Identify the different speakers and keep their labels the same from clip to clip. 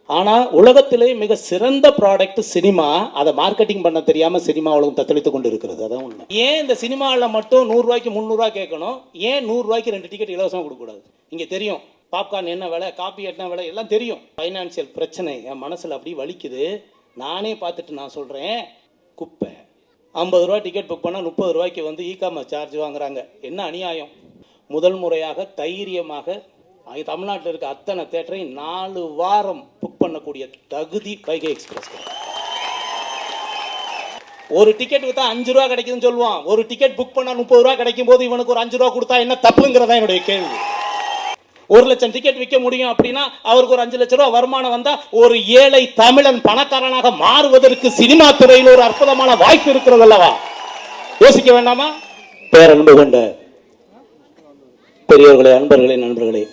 Speaker 1: ஆனால் உலகத்திலே மிக சிறந்த ப்ராடக்ட் சினிமா. அதை மார்க்கெட்டிங் பண்ண தெரியாமல் சினிமா உலகம் தத்தளித்து கொண்டு இருக்கிறது. அதான் உண்மை. ஏன் இந்த சினிமாவில் மட்டும் 100 ரூபாய்க்கு 300 கேட்கணும்? ஏன் 100 ரூபாய்க்கு 2 டிக்கெட் இலவசமாக கொடுக்கக்கூடாது? இங்கே தெரியும் பாப்கார்ன் என்ன விலை, காப்பி என்ன விலை எல்லாம் தெரியும். ஃபைனான்சியல் பிரச்சனை என் மனசில் அப்படி வலிக்குது. நானே பார்த்துட்டு நான் சொல்கிறேன், குப்பை 50 ரூபா டிக்கெட் புக் பண்ணால் 30 ரூபாய்க்கு வந்து இ-காமர்ஸ் சார்ஜ் வாங்குறாங்க. என்ன அநியாயம்! முதல் முறையாக தைரியமாக தமிழ்நாட்டில் இருக்க அத்தனை தேட்டரையும் 4 வாரம் புக் பண்ணக்கூடிய தகுதி வைகை எக்ஸ்பிரஸ். ஒரு டிக்கெட் விற்றா 5 ரூபா கிடைக்குதுன்னு சொல்லுவான். ஒரு டிக்கெட் புக் பண்ணால் 30 ரூபா கிடைக்கும் போது இவனுக்கு ஒரு 5 ரூபா கொடுத்தா என்ன தப்புங்கிறதா என்னுடைய கேள்வி. 1 லட்சம் டிக்கெட் விற்க முடியும் அப்படின்னா அவருக்கு ஒரு 5 லட்சம் ரூபா வருமானம் வந்தா ஒரு ஏழை தமிழன் பணக்காரனாக மாறுவதற்கு சினிமா துறையில் ஒரு அற்புதமான வாய்ப்பு இருக்கிறது அல்லவா? யோசிக்க வேண்டாமா? பேரன்பு கொண்ட பெரியவர்களே, அன்பர்களே, நண்பர்களே,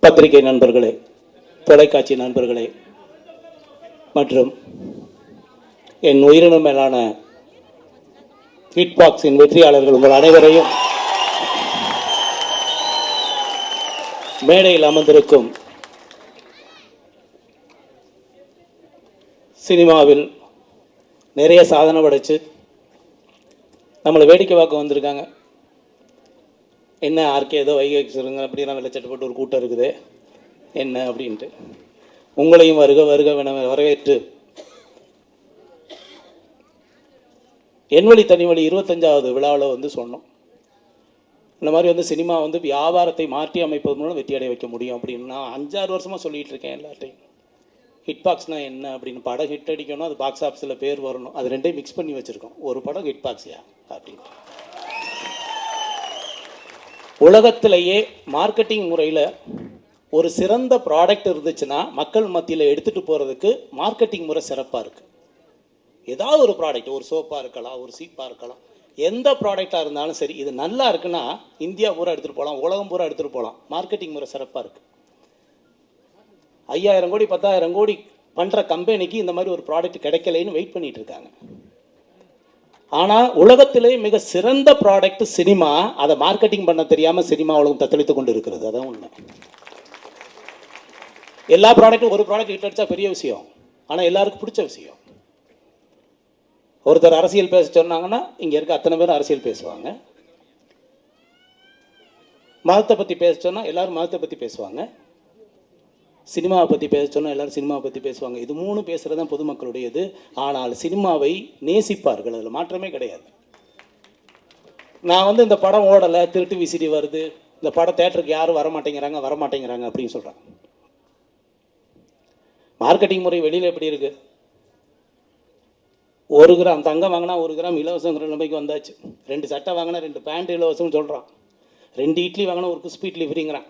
Speaker 1: பத்திரிகை நண்பர்களே, தொலைக்காட்சி நண்பர்களே மற்றும் என் உயிரினும் மேலான ஹிட்பாக்ஸின் வெற்றியாளர்கள் உங்கள் அனைவரையும், மேடையில் அமர்ந்திருக்கும் சினிமாவில் நிறைய சாதனை படைச்சு நம்மளை வேடிக்கை பார்க்க வந்திருக்காங்க. என்ன ஆர்கே ஏதோ வைகை சொல்லுங்க அப்படின்னா வெள்ளச்சட்டை போட்டு ஒரு கூட்டம் இருக்குது என்ன அப்படின்ட்டு உங்களையும் வருக வருக வரவேற்று என்வழி தனிவழி 25வது விழாவில் வந்து சொன்னோம். இந்த மாதிரி வந்து சினிமா வந்து வியாபாரத்தை மாற்றி அமைப்பது மூலம் வெற்றி அடைய வைக்க முடியும் அப்படின்னு நான் 5-6 வருஷமாக சொல்லிகிட்டு இருக்கேன் எல்லார்ட்டையும். ஹிட் பாக்ஸ்னால் என்ன அப்படின்னு, படம் ஹிட் அடிக்கணும், அது பாக்ஸ் ஆஃபீஸில் பேர் வரணும், அது ரெண்டையும் மிக்ஸ் பண்ணி வச்சுருக்கோம். ஒரு படம் ஹிட் பாக்ஸியா அப்படின்ட்டு. உலகத்திலேயே மார்க்கெட்டிங் முறையில் ஒரு சிறந்த ப்ராடக்ட் இருந்துச்சுன்னா மக்கள் மத்தியில் எடுத்துகிட்டு போகிறதுக்கு மார்க்கெட்டிங் முறை சிறப்பாக இருக்குது. ஏதாவது ஒரு ப்ராடக்ட், ஒரு சோப்பாக இருக்கலாம், ஒரு சீப்பாக இருக்கலாம், எந்த ப்ராடக்டாக இருந்தாலும் சரி, இது நல்லா இருக்குன்னா இந்தியா பூரா எடுத்துகிட்டு போகலாம், உலகம் பூரா எடுத்துகிட்டு போகலாம். மார்க்கெட்டிங் முறை சிறப்பாக இருக்குது. 5000 கோடி 10,000 கோடி பண்ணுற கம்பெனிக்கு இந்த மாதிரி ஒரு ப்ராடக்ட் கிடைக்கலைன்னு வெயிட் பண்ணிகிட்டு இருக்காங்க. ஆனால் உலகத்திலே மிக சிறந்த ப்ராடக்ட் சினிமா. அதை மார்க்கெட்டிங் பண்ண தெரியாமல் சினிமா உலகம் தத்தளித்து கொண்டு இருக்கிறது. அதான் உண்மை. எல்லா ப்ராடக்ட்டும், ஒரு ப்ராடக்ட் ஹிட் அடித்தா பெரிய விஷயம், ஆனால் எல்லாருக்கும் பிடிச்ச விஷயம். ஒருத்தர் அரசியல் பேச சொன்னாங்கன்னா இங்கே இருக்க அத்தனை பேரும் அரசியல் பேசுவாங்க. மதத்தை பற்றி பேச சொன்னால் எல்லோரும் மதத்தை பற்றி பேசுவாங்க. சினிமாவை பற்றி பேச சொன்னால் எல்லோரும் சினிமாவை பற்றி பேசுவாங்க. இது 3 பேசுகிறது தான் பொதுமக்களுடையது. ஆனால் சினிமாவை நேசிப்பார்கள், அதில் மாற்றமே கிடையாது. நான் வந்து இந்த படம் ஓடலை, திருட்டு விசிடி வருது, இந்த படம் தேட்டருக்கு யாரும் வரமாட்டேங்கிறாங்க அப்படின்னு சொல்கிறாங்க. மார்க்கெட்டிங் முறை வெளியில் எப்படி இருக்குது? 1 கிராம் தங்கம் வாங்கினா 1 கிராம் இலவசங்கிற நிலைமைக்கு வந்தாச்சு. 2 சட்டை வாங்கினா 2 பேண்ட் இலவசம்னு சொல்கிறான். 2 இட்லி வாங்கினா 1 கிறிஸ்பி இட்லி ஃப்ரீங்கிறான்.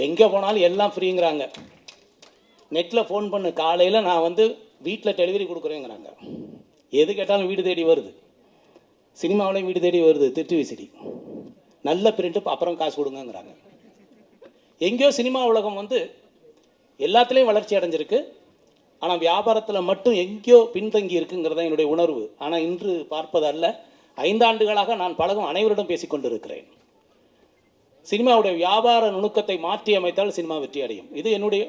Speaker 1: எங்கே போனாலும் எல்லாம் ஃப்ரீங்கிறாங்க. நெட்டில் ஃபோன் பண்ணு, காலையில் நான் வந்து வீட்டில் டெலிவரி கொடுக்குறேங்கிறாங்க. எது கேட்டாலும் வீடு தேடி வருது. சினிமாவிலையும் வீடு தேடி வருது. திருட்டு விசிடி நல்ல பிரிண்ட்டு, அப்புறம் காசு கொடுங்கங்கிறாங்க. எங்கேயோ சினிமா உலகம் வந்து எல்லாத்துலேயும் வளர்ச்சி அடைஞ்சிருக்கு. ஆனால் வியாபாரத்தில் மட்டும் எங்கேயோ பின்தங்கி இருக்குங்கிறத என்னுடைய உணர்வு. ஆனால் இன்று பார்ப்பதல்ல, 5 ஆண்டுகளாக நான் பழகும் அனைவரிடம் பேசிக்கொண்டு இருக்கிறேன். சினிமாவுடைய வியாபார நுணுக்கத்தை மாற்றி அமைத்தால் சினிமா வெற்றி அடையும். இது என்னுடைய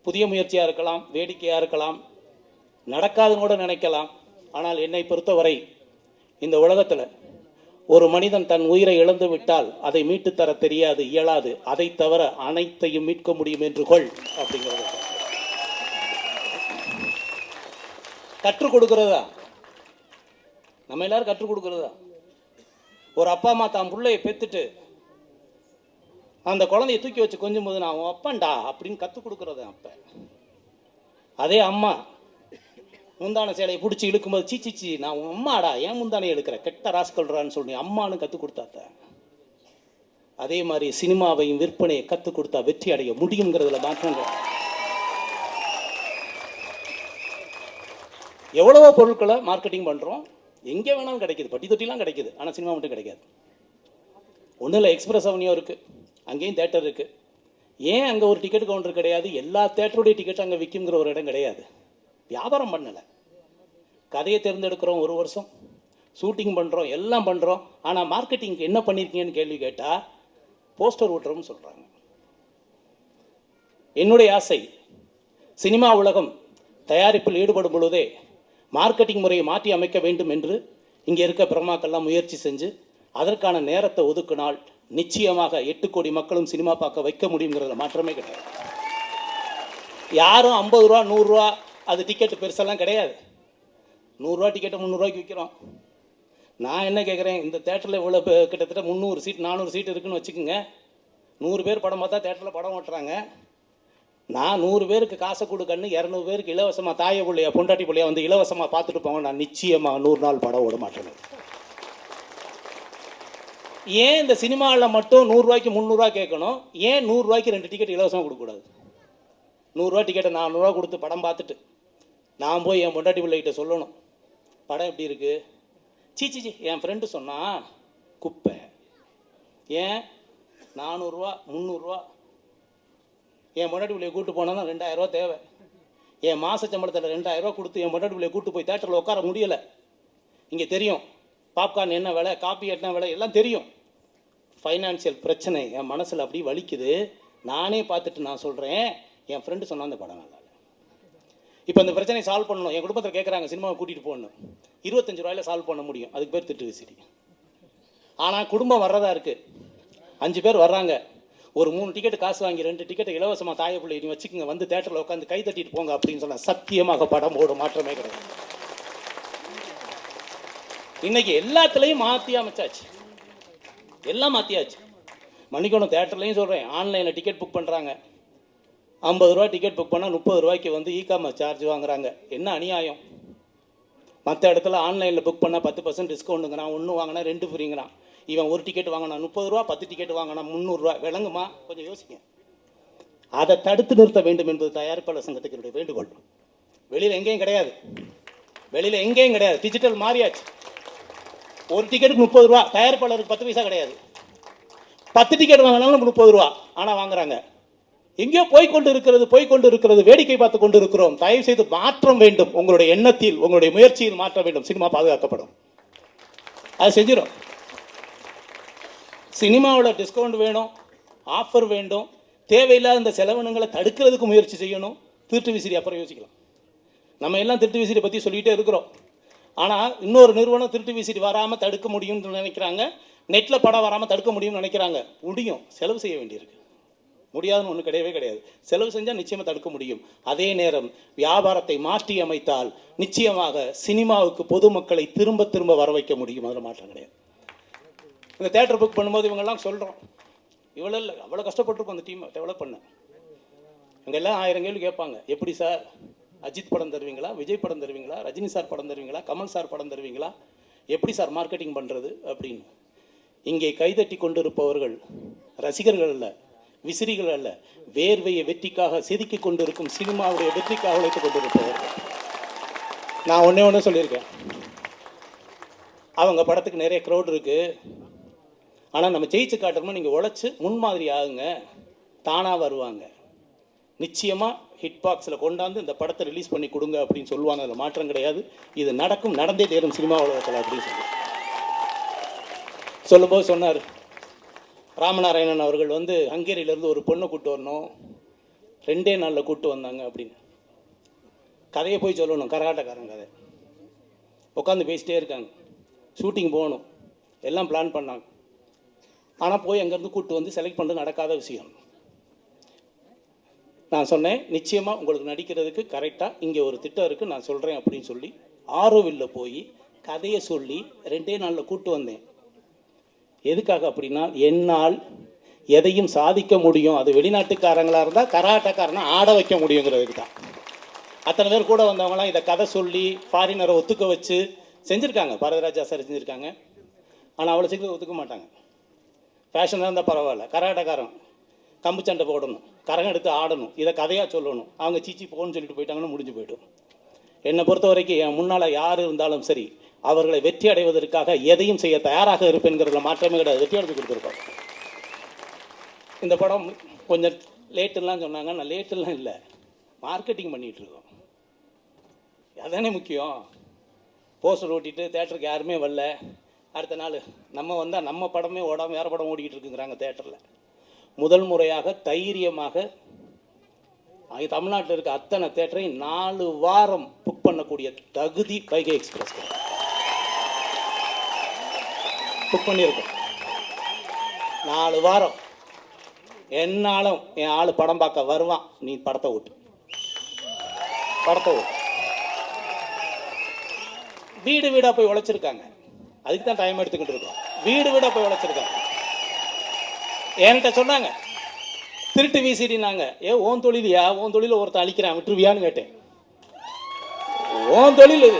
Speaker 1: புதிய முயற்சியாக இருக்கலாம், வேடிக்கையாக இருக்கலாம், நடக்காதுன்னு கூட நினைக்கலாம். ஆனால் என்னை பொறுத்தவரை இந்த உலகத்தில் ஒரு மனிதன் தன் உயிரை இழந்து விட்டால் அதை மீட்டு தர தெரியாது, இயலாது. அதை தவிர அனைத்தையும் மீட்க முடியும் என்று கொள் அப்படிங்கிறது. கற்றுக் கொடுக்கிறதா, நம்ம எல்லாரும் கற்றுக் கொடுக்கிறதா. ஒரு அப்பா அம்மா தான் பிள்ளையை பெற்றுட்டு அந்த குழந்தைய தூக்கி வச்சு கொஞ்சம் போது நான் அப்பன்டா அப்படின்னு கற்றுக் கொடுக்குறது அப்போ. அதே அம்மா முந்தான சேலையை பிடிச்சி இழுக்கும்போது சீச்சிச்சி நான் உன் அம்மாடா, ஏன் முந்தானையை எடுக்கிற, கெட்ட ராஸ்கல்றான்னு சொல்லி அம்மானு கற்றுக் கொடுத்தாத்த. அதே மாதிரி சினிமாவையும் விற்பனையை கற்றுக் கொடுத்தா வெற்றி அடைய முடியுங்கிறதுல மாற்றங்கள். எவ்வளவோ பொருட்களை மார்க்கெட்டிங் பண்ணுறோம், எங்கே வேணாலும் கிடைக்கிது, பட்டி தொட்டிலாம் கிடைக்கிது. ஆனால் சினிமா மட்டும் கிடைக்காது. ஒன்றும் இல்லை, எக்ஸ்பிரஸ் அவனியோ இருக்குது, அங்கேயும் தேட்டர் இருக்குது. ஏன் அங்கே ஒரு டிக்கெட் கவுண்டர் கிடையாது? எல்லா தேட்டருடைய டிக்கெட் அங்கே விற்குங்கிற ஒரு இடம் கிடையாது. வியாபாரம் பண்ணலை. கதையை தேர்ந்தெடுக்கிறோம், 1 வருஷம் ஷூட்டிங் பண்ணுறோம், எல்லாம் பண்ணுறோம். ஆனால் மார்க்கெட்டிங்க்கு என்ன பண்ணியிருக்கீங்கன்னு கேள்வி கேட்டால் போஸ்டர் ஓட்டுறோம்னு சொல்கிறாங்க. என்னுடைய ஆசை, சினிமா உலகம் தயாரிப்பில் ஈடுபடும் பொழுதே மார்க்கெட்டிங் முறையை மாற்றி அமைக்க வேண்டும் என்று இங்கே இருக்க பிரமாக்கெல்லாம் முயற்சி செஞ்சு அதற்கான நேரத்தை ஒதுக்கினால் நிச்சயமாக 8 கோடி மக்களும் சினிமா பார்க்க வைக்க முடியுங்கிறதுல மாற்றமே கிடையாது. யாரும் 50 ரூபா 100 ரூபா அது டிக்கெட்டு பெருசெல்லாம் கிடையாது. 100 ரூபா டிக்கெட்டை 300 ரூபாய்க்கு விற்கிறோம். நான் என்ன கேட்குறேன், இந்த தேட்டரில் இவ்வளோ கிட்டத்தட்ட 300 சீட் 400 சீட் இருக்குதுன்னு வச்சுக்கோங்க. 100 பேர் படம் பார்த்தா தேட்டரில் படம் ஓட்டுறாங்க. நான் 100 பேருக்கு காசை கொடுக்கன்னு 200 பேருக்கு இலவசமாக தாய பிள்ளையா பொண்டாட்டி பிள்ளையா வந்து இலவசமாக பார்த்துட்டு போங்க. நான் நிச்சயமாக 100 நாள் படம் ஓட மாட்டேன். ஏன் இந்த சினிமாவில் மட்டும் 100 ரூபாய்க்கு 300 ரூபா கேட்கணும்? ஏன் 100 ரூபாய்க்கு 2 டிக்கெட் இலவசமாக கொடுக்கக்கூடாது? 100 ரூபா டிக்கெட்டை 400 ரூபா கொடுத்து படம் பார்த்துட்டு நான் போய் என் பொண்டாட்டி பிள்ளைகிட்ட சொல்லணும், படம் எப்படி இருக்குது? சீச்சி என் ஃப்ரெண்டு சொன்னால் குப்பை. ஏன் 400 ரூபா 300 ரூபா என் பொண்டாட்டி பிள்ளையை கூப்பிட்டு போனால் தான் 2000 ரூபா தேவை. என் மாத சம்பளத்தில் 2000 ரூபா கொடுத்து என் பொண்டாட்டி பிள்ளையை கூப்பிட்டு போய் தேட்டரில் உட்கார முடியலை. இங்கே தெரியும் பாப்கார்ன் என்ன விலை, காப்பி என்ன விலை எல்லாம் தெரியும். ஃபைனான்சியல் பிரச்சனை என் மனசில் அப்படி வலிக்குது. நானே பார்த்துட்டு நான் சொல்கிறேன், என் ஃப்ரெண்டு சொன்னால் அந்த படம் நல்லா இல்லை. இப்போ அந்த பிரச்சனையை சால்வ் பண்ணணும். என் குடும்பத்தில் கேட்குறாங்க சினிமாவை கூட்டிகிட்டு போகணும். 25 ரூபாயில் சால்வ் பண்ண முடியும். அதுக்கு பேர் திட்டு விசிறி. ஆனால் குடும்பம் வர்றதா இருக்குது. 5 பேர் வர்றாங்க. ஒரு 3 டிக்கெட் காசு வாங்கி 2 டிக்கெட்டை இலவசமாக தாய பிள்ளை நீ வச்சுக்கோங்க, வந்து தேட்டரில் உட்காந்து கை தட்டிட்டு போங்க அப்படின்னு சொன்னால் சத்தியமாக படம் ஓட மாற்றமே கிடையாது. இன்னைக்கு எல்லாத்துலேயும் மாற்றி அமைச்சாச்சு, எல்லாம் மாற்றியாச்சு. மணிக்கணும் தேட்டர்லையும் சொல்கிறேன், ஆன்லைனில் டிக்கெட் புக் பண்ணுறாங்க. 50 ரூபா டிக்கெட் புக் பண்ணால் 30 ரூபாய்க்கு வந்து இகாமர்ஸ் சார்ஜ் வாங்குறாங்க. என்ன அநியாயம்! மற்ற இடத்துல ஆன்லைனில் புக் பண்ணால் 10% டிஸ்கவுண்ட்டுங்கிறான், 1 வாங்கினா 2 ஃப்ரீங்கிறான். இவன் ஒரு டிக்கெட் வாங்கினா 30 ரூபா, 10 டிக்கெட் வாங்கினா 300 ரூபா. விளங்குமா? கொஞ்சம் யோசிங்க. அதை தடுத்து நிறுத்த வேண்டும் என்பது தயாரிப்பாளர் சங்கத்துக்கு என்னுடைய வேண்டுகோள். வெளியில் எங்கேயும் கிடையாது, வெளியில் எங்கேயும் கிடையாது. டிஜிட்டல் மாறியாச்சு. ஒரு டிக்கெட்டுக்கு 30 ரூபா, தயாரிப்பாளருக்கு 10 பைசா கிடையாது. 10 டிக்கெட் வாங்கினாலும் 30 ரூபா. ஆனால் வாங்குறாங்க. எங்கேயோ போய்கொண்டு இருக்கிறது, வேடிக்கை பார்த்து கொண்டு இருக்கிறோம். தயவு செய்து மாற்றம் வேண்டும். உங்களுடைய எண்ணத்தில், உங்களுடைய முயற்சியில் மாற்ற வேண்டும். சினிமா பாதுகாக்கப்படும். அது செஞ்சிடும். சினிமாவில் டிஸ்கவுண்ட் வேணும், ஆஃபர் வேண்டும். தேவையில்லாத இந்த செலவினங்களை தடுக்கிறதுக்கு முயற்சி செய்யணும். திருட்டு விசிறி அப்புறம் யோசிக்கலாம். நம்ம எல்லாம் திருட்டு விசிறி பற்றி சொல்லிகிட்டே இருக்கிறோம். ஆனால் இன்னொரு நிறுவனம் திருட்டு விசிறி வராமல் தடுக்க முடியும்னு நினைக்கிறாங்க. நெட்டில் படம் வராமல் தடுக்க முடியும்னு நினைக்கிறாங்க. முடியும், செலவு செய்ய வேண்டியிருக்கு. முடியாதுன்னு ஒன்று கிடையவே கிடையாது. செலவு செஞ்சால் நிச்சயமாக தடுக்க முடியும். அதே நேரம் வியாபாரத்தை மாற்றி அமைத்தால் நிச்சயமாக சினிமாவுக்கு பொதுமக்களை திரும்ப திரும்ப வர வைக்க முடியும். அதில் மாற்றம் கிடையாது. இந்த தேட்டர் புக் பண்ணும்போது இவங்கெல்லாம் சொல்கிறோம், இவ்வளோ இல்லை அவ்வளோ கஷ்டப்பட்டுருக்கோம் அந்த டீமை டெவலப் பண்ண. இங்கெல்லாம் 1000 கேள்வி கேட்பாங்க. எப்படி சார் அஜித் படம் தருவீங்களா, விஜய் படம் தருவீங்களா, ரஜினி சார் படம் தருவீங்களா, கமல் சார் படம் தருவீங்களா, எப்படி சார் மார்க்கெட்டிங் பண்ணுறது அப்படின்னு. இங்கே கைதட்டி கொண்டிருப்பவர்கள் ரசிகர்கள் அல்ல, விசிறிகள் அல்ல, வேர்வையை வெற்றிக்காக செதுக்கி கொண்டிருக்கும் சினிமாவுடைய வெற்றிக்காக உழைத்துக் கொண்டிருப்பவர்கள். நான் ஒன்று சொல்லியிருக்கேன், அவங்க படத்துக்கு நிறைய க்ரௌட் இருக்குது. ஆனால் நம்ம ஜெயிச்சு காட்டணும்னா நீங்கள் உழைச்சி முன்மாதிரி ஆகுங்க, தானாக வருவாங்க. நிச்சயமாக ஹிட் பாக்ஸில் கொண்டாந்து இந்த படத்தை ரிலீஸ் பண்ணி கொடுங்க அப்படின்னு சொல்லுவாங்க. அதில் மாற்றம் கிடையாது. இது நடக்கும், நடந்தே தேரும் சினிமா உலகத்தில் அப்படின்னு சொல்லும்போது சொன்னார் ராமநாராயணன் அவர்கள் வந்து ஹங்கேரியிலேருந்து ஒரு பொண்ணை கூப்பிட்டு வரணும், 2 நாளில் கூப்பிட்டு வந்தாங்க அப்படின்னு. கதையை போய் சொல்லணும், கரகாட்டக்காரன் கதை. உட்காந்து பேசிட்டே இருக்காங்க. ஷூட்டிங் போகணும், எல்லாம் பிளான் பண்ணாங்க. ஆனால் போய் அங்கேருந்து கூப்பிட்டு வந்து செலக்ட் பண்ணுறது நடக்காத விஷயம். நான் சொன்னேன், நிச்சயமாக உங்களுக்கு நடிக்கிறதுக்கு கரெக்டாக இங்கே ஒரு திட்டம் இருக்குது, நான் சொல்கிறேன் அப்படின்னு சொல்லி ஆரோவில்ல போய் கதையை சொல்லி 2 நாளில் கூப்பிட்டு வந்தேன். எதுக்காக அப்படின்னா, என்னால் எதையும் சாதிக்க முடியும், அது வெளிநாட்டுக்காரங்களாக இருந்தால் கராட்டக்காரனை ஆட வைக்க முடியுங்கிறதுக்கு தான். அத்தனை பேர் கூட வந்தவங்களாம் இதை கதை சொல்லி ஃபாரினரை ஒத்துக்க வச்சு செஞ்சுருக்காங்க. பாரதிராஜா சார் செஞ்சுருக்காங்க. ஆனால் அவ்வளோ சீக்கிரம் ஒத்துக்க மாட்டாங்க. ஃபேஷனாக இருந்தால் பரவாயில்ல, கராட்டக்காரன் கம்பு சண்டை போடணும், கரகம் எடுத்து ஆடணும், இதை கதையாக சொல்லணும். அவங்க சீச்சி போகணும்னு சொல்லிட்டு போயிட்டாங்கன்னா முடிஞ்சு போய்டும். என்னை பொறுத்த வரைக்கும் என் முன்னால் யார் இருந்தாலும் சரி, அவர்களை வெற்றி அடைவதற்காக எதையும் செய்ய தயாராக இருப்பேங்கிறதுல மாற்றமே கிடையாது. வெற்றி அடைஞ்சு கொடுத்துருக்கோம். இந்த படம் கொஞ்சம் லேட்டுலாம் சொன்னாங்க. நான் லேட்டுலாம் இல்லை, மார்க்கெட்டிங் பண்ணிகிட்ருக்கோம். அதானே முக்கியம். போஸ்டர் ஓட்டிட்டு தேட்டருக்கு யாருமே வரல, அடுத்த நாள் நம்ம வந்தால் நம்ம படமே ஓடாமல் வேறு படம் ஓடிக்கிட்டு இருக்குங்கிறாங்க தேட்டரில். முதல் முறையாக தைரியமாக அங்கே தமிழ்நாட்டில் இருக்க அத்தனை தேட்டரையும் 4 வாரம் புக் பண்ணக்கூடிய தகுதி வைகை எக்ஸ்பிரஸ் புக் பண்ணியிருக்கோம். 4 வாரம் என்னாலும் என் ஆள் படம் பார்க்க வருவான், நீ படத்தை ஓட்டு. வீடு வீடாக போய் உழைச்சிருக்காங்க, அதுக்கு தான் டைம் எடுத்துக்கிட்டு இருக்கோம். வீடு வீடாக போய் உழைச்சிருக்காங்க. என்கிட்ட சொன்னாங்க திருட்டு விசிடினாங்க. ஓன் தொழிலையா? ஓன் தொழில் ஒருத்தன் அழிக்கிறான், விட்டுருவியான்னு கேட்டேன். ஓன் தொழில் இது.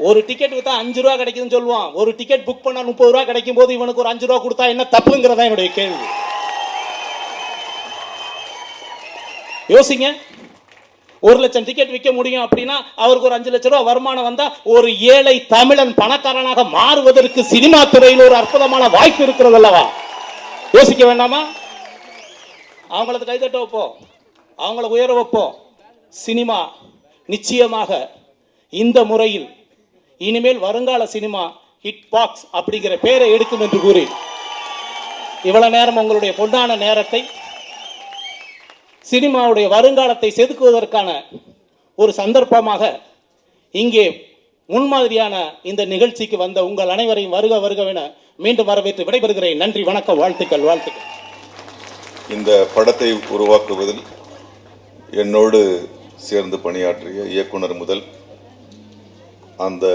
Speaker 1: ஒரு டிக்கெட் விற்றா 5 ரூபா கிடைக்குதுன்னு சொல்லுவான். ஒரு டிக்கெட் புக் பண்ணால் 30 ரூபா கிடைக்கும் போது இவனுக்கு ஒரு 5 ரூபா கொடுத்தா என்ன தப்புங்கிறதா என்னுடைய கேள்வி. யோசிங்க. 1 லட்சம் டிக்கெட் விற்க முடியும் அப்படின்னா அவருக்கு ஒரு 5 லட்சம் ரூபா வருமானம் வந்தா ஒரு ஏழை தமிழன் பணக்காரனாக மாறுவதற்கு சினிமா துறையில் ஒரு அற்புதமான வாய்ப்பு இருக்கிறது அல்லவா? யோசிக்க வேண்டாமா? அவங்களுக்கு கைதட்ட வைப்போம், அவங்கள உயர வைப்போம். சினிமா நிச்சயமாக இந்த முறையில் இனிமேல் வருங்கால சினிமா ஹிட் பாக்ஸ் அப்படிங்கிற பேரை எடுக்கும் என்று கூறி இவ்வளவு நேரம் உங்களுடைய பொன்னான நேரத்தை சினிமாவுடைய வருங்காலத்தை செதுக்குவதற்கான ஒரு சந்தர்ப்பமாக இங்கே முன்மாதிரியான இந்த நிகழ்ச்சிக்கு வந்த உங்கள் அனைவரையும் வருக வருகவென மீண்டும் வரவேற்று விடைபெறுகிறேன். நன்றி, வணக்கம், வாழ்த்துக்கள்.
Speaker 2: இந்த படத்தை உருவாக்குவதில் என்னோடு சேர்ந்து பணியாற்றிய இயக்குனர் முதல் அந்த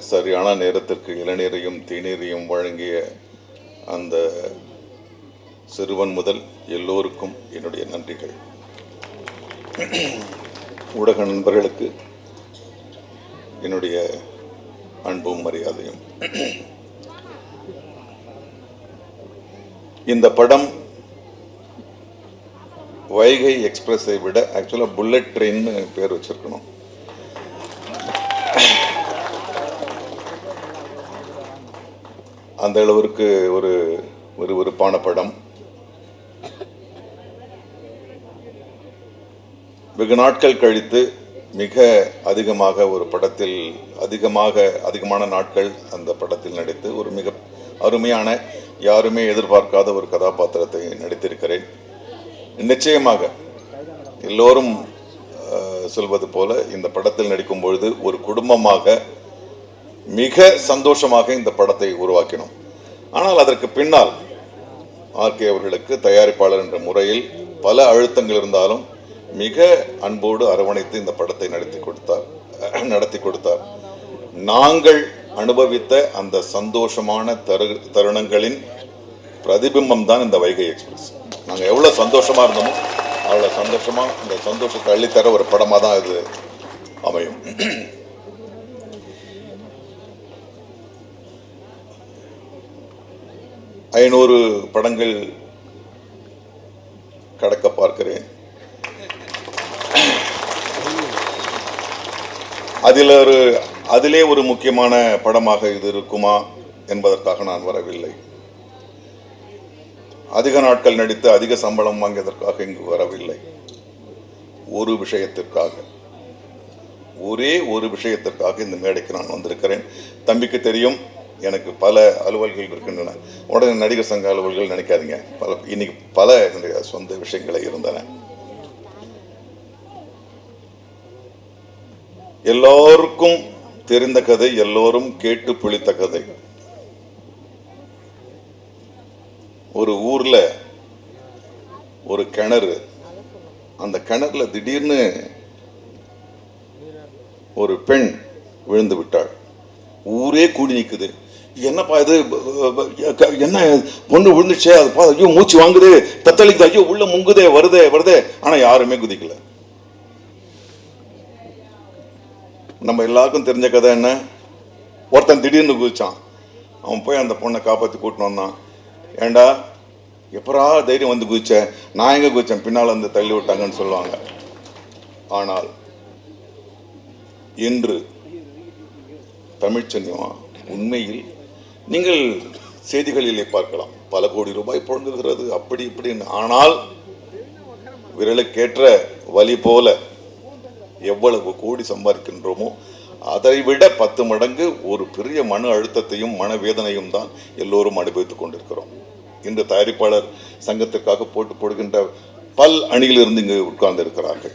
Speaker 2: சரியான நேரத்திற்கு இளநீரையும் தேநீரையும் வழங்கிய அந்த சிறுவன் முதல் எல்லோருக்கும் என்னுடைய நன்றிகள். ஊடக நண்பர்களுக்கு என்னுடைய அன்பும் மரியாதையும். இந்த படம் வைகை எக்ஸ்பிரஸை விட ஆக்சுவலாக புல்லட் ட்ரெயின்னு பேர் வச்சிருக்கணும். அந்த அளவிற்கு ஒரு விறுவிறுப்பான படம். வெகு நாட்கள் கழித்து மிக அதிகமாக ஒரு படத்தில் அதிகமான நாட்கள் அந்த படத்தில் நடித்து ஒரு மிக அருமையான, யாருமே எதிர்பார்க்காத ஒரு கதாபாத்திரத்தை நடித்திருக்கிறேன். நிச்சயமாக எல்லோரும் சொல்வது போல இந்த படத்தில் நடிக்கும் பொழுது ஒரு குடும்பமாக மிக சந்தோஷமாக இந்த படத்தை உருவாக்கினோம். ஆனால் அதற்கு பின்னால் ஆர்கே அவர்களுக்கு தயாரிப்பாளர் என்ற முறையில் பல அழுத்தங்கள் இருந்தாலும் மிக அன்போடு அரவணைத்து இந்த படத்தை நடத்தி கொடுத்தார். நாங்கள் அனுபவித்த அந்த சந்தோஷமான தருணங்களின் பிரதிபிம்பம் தான் இந்த வைகை எக்ஸ்பிரஸ். நாங்கள் எவ்வளோ சந்தோஷமா இருந்தோமோ அவ்வளோ சந்தோஷமா இந்த சந்தோஷத்தை அள்ளித்தர ஒரு படமாக தான் இது அமையும். 500 படங்கள் கடக்க பார்க்கிறேன். அதிலே ஒரு முக்கியமான படமாக இது இருக்குமா என்பதற்காக நான் வரவில்லை. அதிக நாட்கள் நடித்து அதிக சம்பளம் வாங்கியதற்காக இங்கு வரவில்லை. ஒரே ஒரு விஷயத்திற்காக இந்த மேடைக்கு நான் வந்திருக்கிறேன். தம்பிக்கு தெரியும், எனக்கு பல அலுவல்கள் இருக்கின்றன. உடனே நடிகர் சங்க அலுவல்கள் நினைக்காதீங்க, இன்னைக்கு பல என்னுடைய சொந்த விஷயங்களை இருந்தன. எல்லோருக்கும் தெரிந்த கதை, எல்லோரும் கேட்டு புளித்த கதை. ஒரு ஊர்ல ஒரு கிணறு, அந்த கிணறுல திடீர்னு ஒரு பெண் விழுந்து விட்டாள். ஊரே கூடி நிற்குது. என்னப்பா இது, என்ன பொண்ணு விழுந்துச்சே, அது பா, ஐயோ மூச்சு வாங்குது, தத்தளிக்குது, ஐயோ உள்ள முங்குதே, வருதே. ஆனா யாருமே குதிக்கல. நம்ம எல்லாருக்கும் தெரிஞ்ச கதை என்ன, ஒருத்தன் திடீர்னு குதிச்சான். அவன் போய் அந்த பொண்ணை காப்பாற்றி கூட்டின்னு வந்தான். ஏண்டா எப்பரா தைரியம் வந்து குதிச்ச? நான் எங்க குதிச்சேன், பின்னால் வந்து தள்ளி விட்டாங்கன்னு சொல்லுவாங்க. ஆனால் இன்று தமிழ் சினிமா உண்மையில் நீங்கள் செய்திகளிலே பார்க்கலாம், பல கோடி ரூபாய் புழங்குகிறது அப்படி இப்படின்னு. ஆனால் விரலுக்கேற்ற வலி போல எவ்வளவு கோடி சம்பாதிக்கின்றோமோ அதை விட 10 மடங்கு ஒரு பெரிய மன அழுத்தத்தையும் மனவேதனையும் தான் எல்லோரும் அனுபவித்துக் கொண்டிருக்கிறோம். இன்று தயாரிப்பாளர் சங்கத்திற்காக போடுகின்ற பல் அணியிலிருந்து இங்கு உட்கார்ந்து இருக்கிறார்கள்.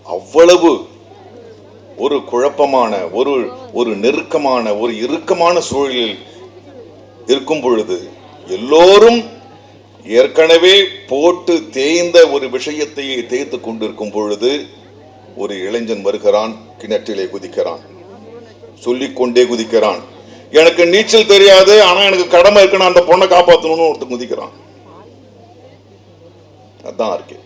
Speaker 2: அவ்வளவு ஒரு குழப்பமான ஒரு நெருக்கமான ஒரு இறுக்கமான சூழலில் இருக்கும் பொழுது எல்லோரும் ஏற்கனவே போட்டு தேய்ந்த ஒரு விஷயத்தை தேய்த்து கொண்டிருக்கும் பொழுது ஒரு இளைஞன் வருகிறான், கிணற்றிலே குதிக்கிறான், சொல்லிக்கொண்டே குதிக்கிறான். எனக்கு நீச்சல் தெரியாது, ஆனா எனக்கு கடமை இருக்குன்னு அந்த பொண்ணை காப்பாற்றணும்னு ஒருத்தர் குதிக்கிறான். அதான் இருக்கு.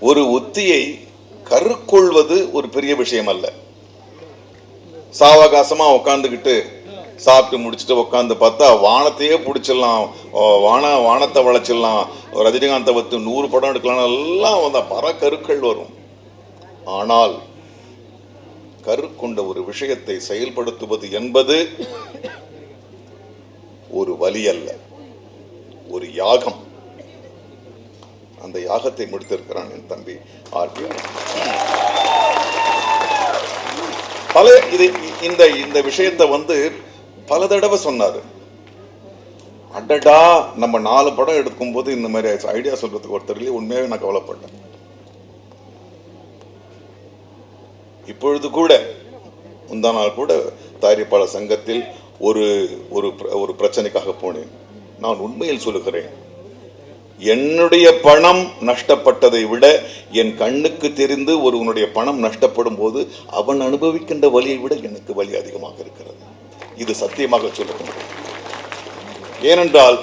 Speaker 2: ஒரு உத்தியை கருக்கொள்வது ஒரு பெரிய விஷயம் அல்ல. சாவகாசமா உட்காந்துக்கிட்டு சாப்பிட்டு முடிச்சுட்டு உட்காந்து பார்த்தா வானத்தையே பிடிச்சிடலாம், வானத்தை வளைச்சிடலாம், ரஜினிகாந்தை வச்சு 100 படம் எடுக்கலாம், எல்லாம் வந்த பரக்கருக்கள் வரும். ஆனால் கருக்கொண்ட ஒரு விஷயத்தை செயல்படுத்துவது என்பது ஒரு வலி அல்ல, ஒரு யாகம். அந்த யாகத்தை முடித்திருக்கிறான் என் தம்பி ஆர்டிஆர். பல இந்த விஷயத்தை பல தடவை சொன்னாரு. அடடா, நம்ம 4 படம் எடுக்கும் போது இந்த மாதிரி ஐடியா சொல்றதுக்கு ஒருத்தர் இல்லையே, உண்மையாவே நான் கவலைப்பட்டேன். இப்பொழுது கூட முந்தா நாள் கூட தயாரிப்பாளர் சங்கத்தில் ஒரு பிரச்சனைக்காக போனேன். நான் உண்மையில் சொல்லுகிறேன், என்னுடைய பணம் நஷ்டப்பட்டதை விட என் கண்ணுக்கு தெரிந்து ஒருவனுடைய பணம் நஷ்டப்படும் போது அவன் அனுபவிக்கின்ற வலியை விட எனக்கு வலி அதிகமாக இருக்கிறது. இது சத்தியமாக சொல்லுகிறேன். ஏனென்றால்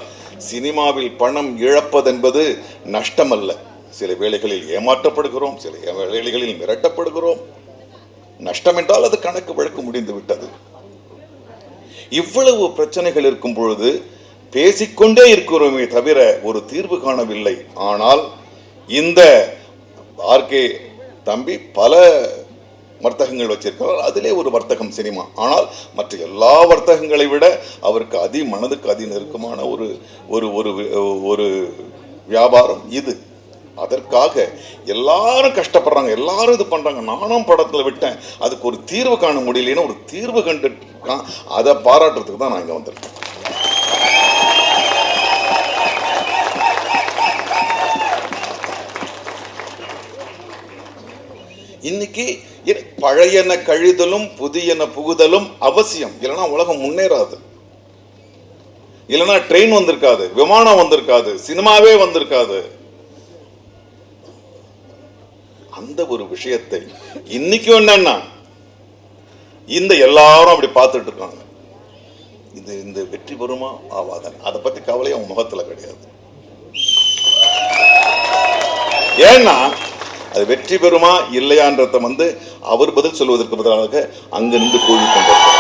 Speaker 2: சினிமாவில் பணம் இழப்பதென்பது நஷ்டம் அல்ல. சில வேளைகளில் ஏமாற்றப்படுகிறோம், சில வேளைகளில் மிரட்டப்படுகிறோம். நஷ்டம் என்றால் அது கணக்கு வழக்கு முடிந்து விட்டது. இவ்வளவு பிரச்சனைகள் இருக்கும் பொழுது பேசிக்கொண்டே இருக்கிறோமே தவிர ஒரு தீர்வு காணவில்லை. ஆனால் இந்த ஆர்கே தம்பி பல வர்த்தகங்கள் வச்சிருக்கிறார், அதிலே ஒரு வர்த்தகம் சினிமா. ஆனால் மற்ற எல்லா வர்த்தகங்களை விட அவருக்கு மனதுக்கு நெருக்கமான ஒரு வியாபாரம் இது. அதற்காக எல்லாரும் கஷ்டப்படுறாங்க, எல்லாரும் இது பண்றாங்க. நானும் படத்துல விட்டேன், அதுக்கு ஒரு தீர்வு காண முடியலன்னு ஒரு தீர்வு கண்டு அதை பாராட்டுறதுக்கு தான் நான் இங்க வந்திருக்கேன். இன்னைக்கு பழையன கழிதலும் புதியன புகுதலும் அவசியம். இல்லைன்னா உலகம் முன்னேறாது. இல்லைன்னா ட்ரெயின் வந்திருக்காது, விமானம் வந்திருக்காது, சினிமாவே வந்திருக்காது. அந்த ஒரு விஷயத்தை இன்னைக்கு என்னன்னா இந்த எல்லாரும் அப்படி பார்த்துட்டு இருக்காங்க. இந்த வெற்றி பெறுமா ஆவாதான், அதை பத்தி கவலையும் அவன் முகத்துல கிடையாது. ஏன்னா அது வெற்றி பெறுமா இல்லையான்றத அவர் பதில் சொல்வதற்கு பதிலாக அங்க நின்று கூறி கொண்டிருக்கிறார்.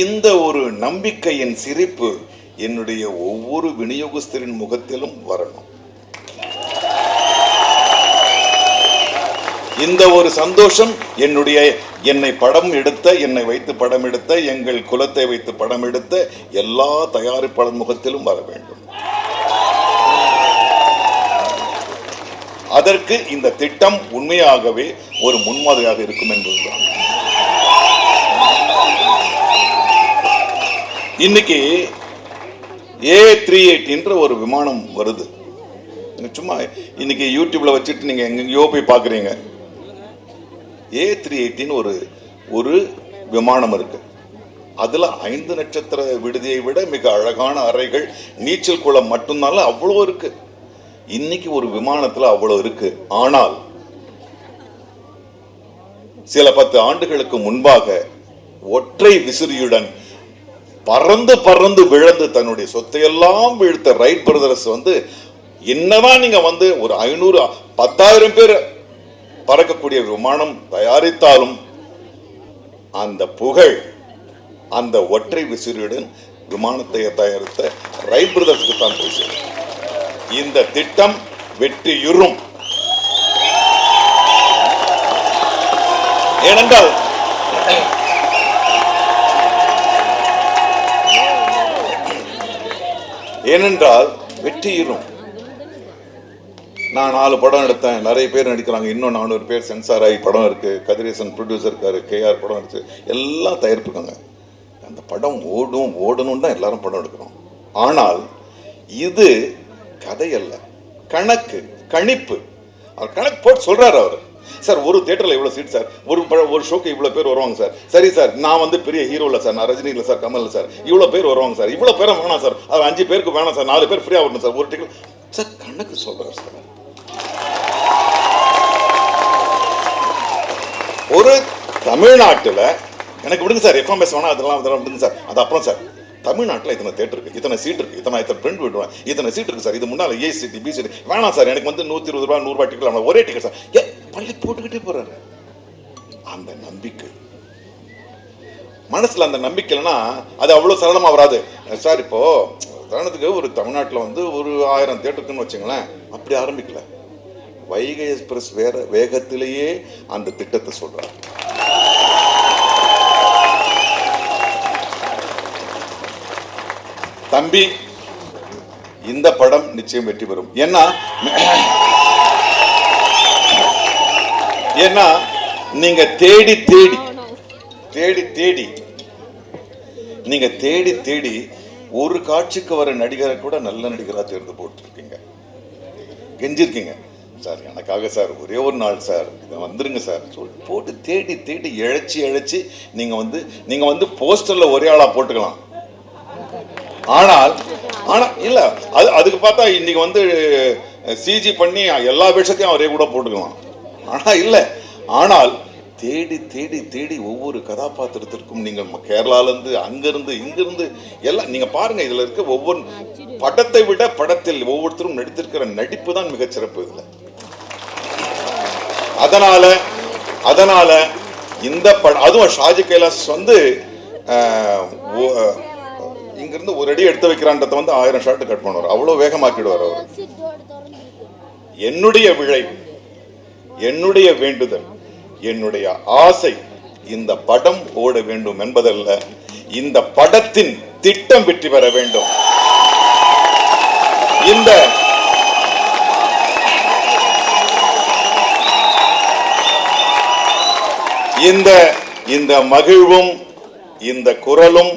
Speaker 2: இந்த ஒரு நம்பிக்கையின் சிரிப்பு என்னுடைய ஒவ்வொரு விநியோகஸ்தரின் முகத்திலும் வரணும். இந்த ஒரு சந்தோஷம் என்னை படம் எடுத்த, என்னை வைத்து படம் எடுத்த, எங்கள் குலத்தை வைத்து படம் எடுத்த எல்லா தயாரிப்பாளர் முகத்திலும் வர வேண்டும். அதற்கு இந்த திட்டம் உண்மையாகவே ஒரு முன்மாதிரியாக இருக்கும் என்பதுதான். இன்னைக்கு A380 ஒரு விமானம் வருது. சும்மா இன்னைக்கு யூடியூப்ல வச்சுட்டு நீங்க எங்கேயோ போய் பாக்குறீங்க. A380 ஒரு விமானம் இருக்கு. அதுல 5 நட்சத்திர விடுதியை விட மிக அழகான அறைகள், நீச்சல் குளம் மட்டும்தான் அவ்வளோ இருக்கு. இன்னைக்கு ஒரு விமானத்துல அவ்வளோ இருக்கு. ஆனால் சில 10 ஆண்டுகளுக்கு முன்பாக ஒற்றை விசிறியுடன் பறந்து பறந்து விழுந்து தன்னுடைய சொத்தையெல்லாம் வீழ்த்த ரைட் பிரதர்ஸ் என்னதான் நீங்க ஒரு 500 10,000 பேர் பறக்கக்கூடிய விமானம் தயாரித்தாலும் அந்த புகழ் அந்த ஒற்றை விசிறியுடன் விமானத்தை தயாரித்த ரைட் பிரதர்ஸ்க்கு தான் பேசுகிறேன். இந்த திட்டம் வெற்றியுறும். ஏனென்றால் வெற்றியுறும். நான் 4 படம் எடுத்தேன், நிறைய பேர் நடிக்கிறாங்க, இன்னும் 400 பேர் சென்சார் ஆகி படம் இருக்குது, கதிரேசன் ப்ரொடியூசர் இருக்காரு, கேஆர் படம் இருக்குது, எல்லாம் தயாரிப்புக்காங்க. அந்த படம் ஓடணும் தான் எல்லாரும் படம் எடுக்கிறோம். ஆனால் இது கதை அல்ல, கணிப்பு. அவர் கணக்கு போட்டு சொல்றாரு. அவர் சார் ஒரு தியேட்டரில் இவ்வளோ சீட் சார், ஒரு ஷோக்கு இவ்வளோ பேர் வருவாங்க சார். சரி சார், நான் வந்து பெரிய ஹீரோ இல்லை சார், நான் ரஜினி இல்லை சார், கமல் இல்லை சார், இவ்வளோ பேர் வருவாங்க சார், இவ்வளோ பேரை வேணாம் சார், அது 5 பேருக்கு வேணாம் சார், 4 பேர் ஃப்ரீயாக வரணும் சார், ஒரு டிக்கெட் சார். கணக்கு சொல்றாரு சார். ஒரு தமிழ்நாட்டில் எனக்கு விடுங்க சார், எஃப்எம்எஸ் வேணா அதெல்லாம் விடுங்க சார், அது அப்புறம் சார். தமிழ்நாட்டில் இத்தனை தேட்டர் இருக்குது, இத்தனை சீட் இருக்குது, இத்தனை பிரிண்ட் விடுவேன், இத்தனை சீட் இருக்குது சார், இது முன்னால் ஏ சீட்டு பி சீட்டு வேணாம் சார், எனக்கு வந்து 120 ரூபா 100 ரூபா டிக்கெட் ஒரே டிக்கெட் சார். பள்ளி போட்டுக்கிட்டே போறாரு. அந்த நம்பிக்கை மனசுல, அந்த நம்பிக்கை இல்லைன்னா அது அவ்வளோ சரளமாக வராது சார். இப்போ உதாரணத்துக்கு ஒரு தமிழ்நாட்டில் வந்து ஒரு 1000 தேட்டருக்குன்னு வச்சுங்களேன், அப்படி ஆரம்பிக்கல. வைகை எக்ஸ்பிரஸ் வேகத்திலேயே அந்த திட்டத்தை சொல்றாரு. தம்பி, இந்த படம் நிச்சயம் வெற்றி பெறும். ஏன்னா நீங்க தேடி ஒரு காட்சிக்கு வர நடிகரை கூட நல்ல நடிகரா தேர்ந்து போட்டுருக்கீங்க, கெஞ்சிருக்கீங்க சார், எனக்காக சார் ஒரே ஒரு நாள் சார் இதை வந்துருங்க சார் சொல்லி போட்டு தேடி இழைச்சி நீங்க வந்து போஸ்டர்ல ஒரே ஆளா போட்டுக்கலாம். ஆனால் இல்ல, அதுக்கு பார்த்தா இன்னைக்கு வந்து சிஜி பண்ணி எல்லா விஷயத்தையும் அவரே கூட போட்டுக்கலாம். ஆனால் தேடி ஒவ்வொரு கதாபாத்திரத்திற்கும் நீங்கள் கேரளாலேருந்து அங்கிருந்து இங்கிருந்து எல்லாம் நீங்க பாருங்க. இதுல இருக்க ஒவ்வொரு படத்தை விட படத்தில் ஒவ்வொருத்தரும் நடித்திருக்கிற நடிப்பு தான் மிகச்சிறப்பு இதுல. அதனால இந்த படம், அதுவும் ஷாஜி கைலாஸ் வந்து இங்கிருந்து ஒரு அடி எடுத்து வைக்கிறான்றத வந்து 1000 ஷாட் கட் பண்ணுவார், அவ்வளோ வேகமாக்கிடுவார் அவர். என்னுடைய விளைவு, என்னுடைய வேண்டுதல், என்னுடைய ஆசை இந்த படம் ஓட வேண்டும் என்பதல்ல, இந்த படத்தின் திட்டம் வெற்றி பெற வேண்டும். இந்த மகிழ்வும் இந்த குரலும்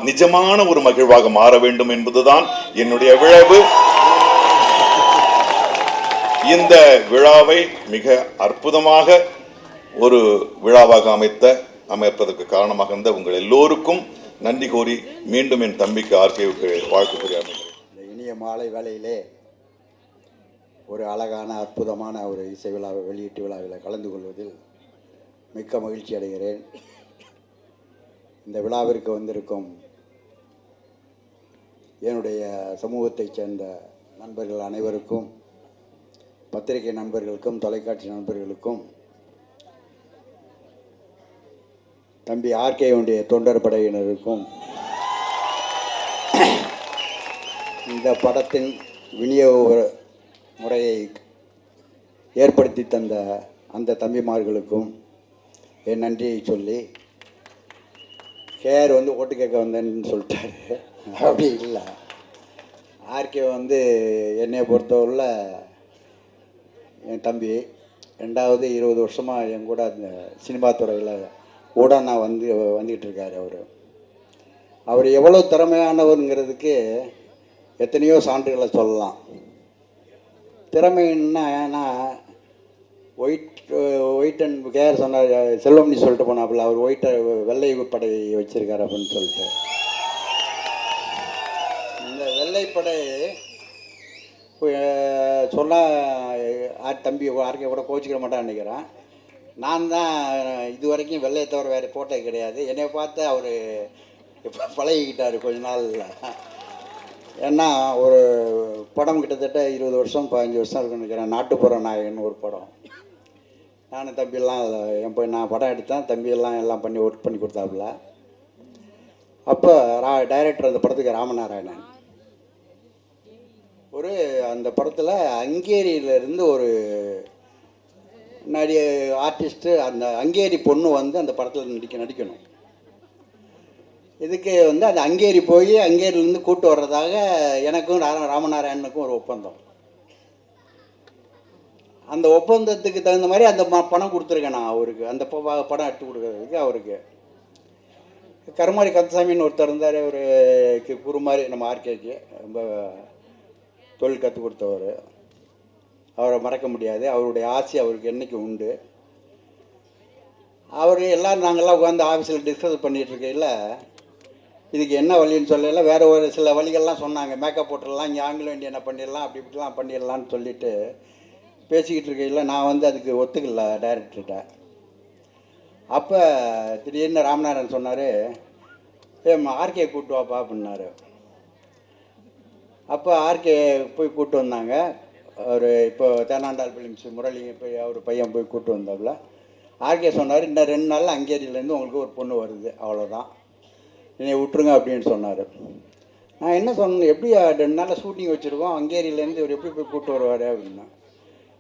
Speaker 2: நிஜமான ஒரு மகிழ்வாக மாற வேண்டும் என்பதுதான் என்னுடைய விளைவு. இந்த விழாவை மிக அற்புதமாக ஒரு விழாவாக அமைப்பதற்கு காரணமாக இருந்த உங்கள் எல்லோருக்கும் நன்றி கூறி மீண்டும் என் தம்பிக்கு ஆர்கேவுக்கு வாழ்த்து கூறி அமைகிறேன்.
Speaker 3: இந்த இனிய மாலை வேளையிலே ஒரு அழகான அற்புதமான ஒரு இசை விழாவை வெளியீட்டு விழாவில் கலந்து கொள்வதில் மிக்க மகிழ்ச்சி அடைகிறேன். இந்த விழாவிற்கு வந்திருக்கும் என்னுடைய சமூகத்தைச் சேர்ந்த நண்பர்கள் அனைவருக்கும், பத்திரிகை நண்பர்களுக்கும், தொலைக்காட்சி நண்பர்களுக்கும், தம்பி ஆர்கேவுடைய தொண்டர் படையினருக்கும், இந்த படத்தின் விநியோக முறையை ஏற்படுத்தி தந்த அந்த தம்பிமார்களுக்கும் என் நன்றியை சொல்லி, கேஆர் வந்து ஓட்டு கேட்க வந்தேன்னு சொல்லிட்டாரு. அப்படி இல்லை, ஆர்கே வந்து என்னை பொறுத்தவரையில் என் தம்பி. 20 வருஷமாக என் கூட அந்த சினிமா துறையில் நான் வந்துக்கிட்டு இருக்கார். அவர் எவ்வளோ திறமையானவருங்கிறதுக்கு எத்தனையோ சான்றுகளை சொல்லலாம். திறமைன்னா ஏன்னா ஒயிட் அண்ட் கேஆர் சொன்னார், செல்வம் நீ சொல்லிட்டு போனாப்புல, அவர் வெள்ளை படை வச்சிருக்காரு அப்படின்னு சொல்லிட்டு. இந்த வெள்ளைப்படை சொன்னால் தம்பி ஆர்கே கூட கோச்சிக்கிற மாட்டான்னு நினைக்கிறேன். நான் தான் இது வரைக்கும் வெள்ளையை தவிர வேறு போட்டது கிடையாது. என்னை பார்த்து அவர் இப்போ பழகிக்கிட்டார் கொஞ்ச நாள். ஏன்னா ஒரு படம் கிட்டத்தட்ட 20 வருஷம் 15 வருஷம் இருக்குன்னு நினைக்கிறேன், நாட்டுப்புற நாயகன் ஒரு படம். நானும் தம்பியெல்லாம் நான் படம் எடுத்தேன், தம்பியெல்லாம் எல்லாம் பண்ணி ஒர்க் பண்ணி கொடுத்தாப்புல. அப்போ டைரக்டர் அந்த படத்துக்கு ராமநாராயணன். அந்த படத்தில் ஹங்கேரியிலேருந்து ஒரு ஆர்டிஸ்ட்டு, அந்த ஹங்கேரி பொண்ணு வந்து அந்த படத்தில் நடிக்கணும். இதுக்கு வந்து அந்த ஹங்கேரி போய் ஹங்கேரியிலேருந்து கூப்பிட்டு வர்றதாக எனக்கும் ராமநாராயணனுக்கும் ஒரு ஒப்பந்தம். அந்த ஒப்பந்தத்துக்கு தகுந்த மாதிரி அந்த பணம் கொடுத்துருக்கேன் நான் அவருக்கு. அந்த படம் எடுத்து கொடுக்குறதுக்கு அவருக்கு. கருமாரி கந்தசாமின்னு ஒருத்தர் இருந்தார், ஒரு குரு மாதிரி நம்ம ஆர்கேக்கு ரொம்ப தொழில் கற்றுக் கொடுத்தவர். அவரை மறக்க முடியாது. அவருடைய ஆசை அவருக்கு என்றைக்கு உண்டு. அவர் எல்லோரும் நாங்கள்லாம் உட்காந்து ஆஃபீஸில் டிஸ்கஸ் பண்ணிகிட்டு இருக்கையில் இதுக்கு என்ன வழின்னு சொல்லல, வேறு ஒரு சில வழிகள்லாம் சொன்னாங்க. மேக்கப் போட்டுடலாம், இங்கே ஆங்கிலோ இண்டியனை பண்ணிடலாம், அப்படி இப்படிலாம் பண்ணிடலான்னு சொல்லிட்டு பேசிக்கிட்டு இருக்கையில் நான் வந்து அதுக்கு ஒத்துக்கல டைரக்டர்கிட்ட. அப்போ திடீர்னு ராமநாதன் சொன்னார், ஆர்கே கூப்பிட்டு வாப்பா அப்படின்னாரு. அப்போ ஆர்கே போய் கூப்பிட்டு வந்தாங்க. அவர் இப்போ தேனாண்டால் ஃபிலிம்ஸ் முரளி போய் அவர் பையன் போய் கூப்பிட்டு வந்தாப்புல. ஆர்கே சொன்னார், இன்னும் 2 நாளில் அங்கேரியிலேருந்து உங்களுக்கு ஒரு பொண்ணு வருது, அவ்வளோதான், என்னை விட்டுருங்க அப்படின்னு சொன்னார். நான் என்ன சொன்னேன், எப்படி 2 நாளில் ஷூட்டிங் வச்சுருக்கோம், அங்கேரியிலேருந்து இவர் எப்படி போய் கூப்பிட்டு வருவார் அப்படின்னா.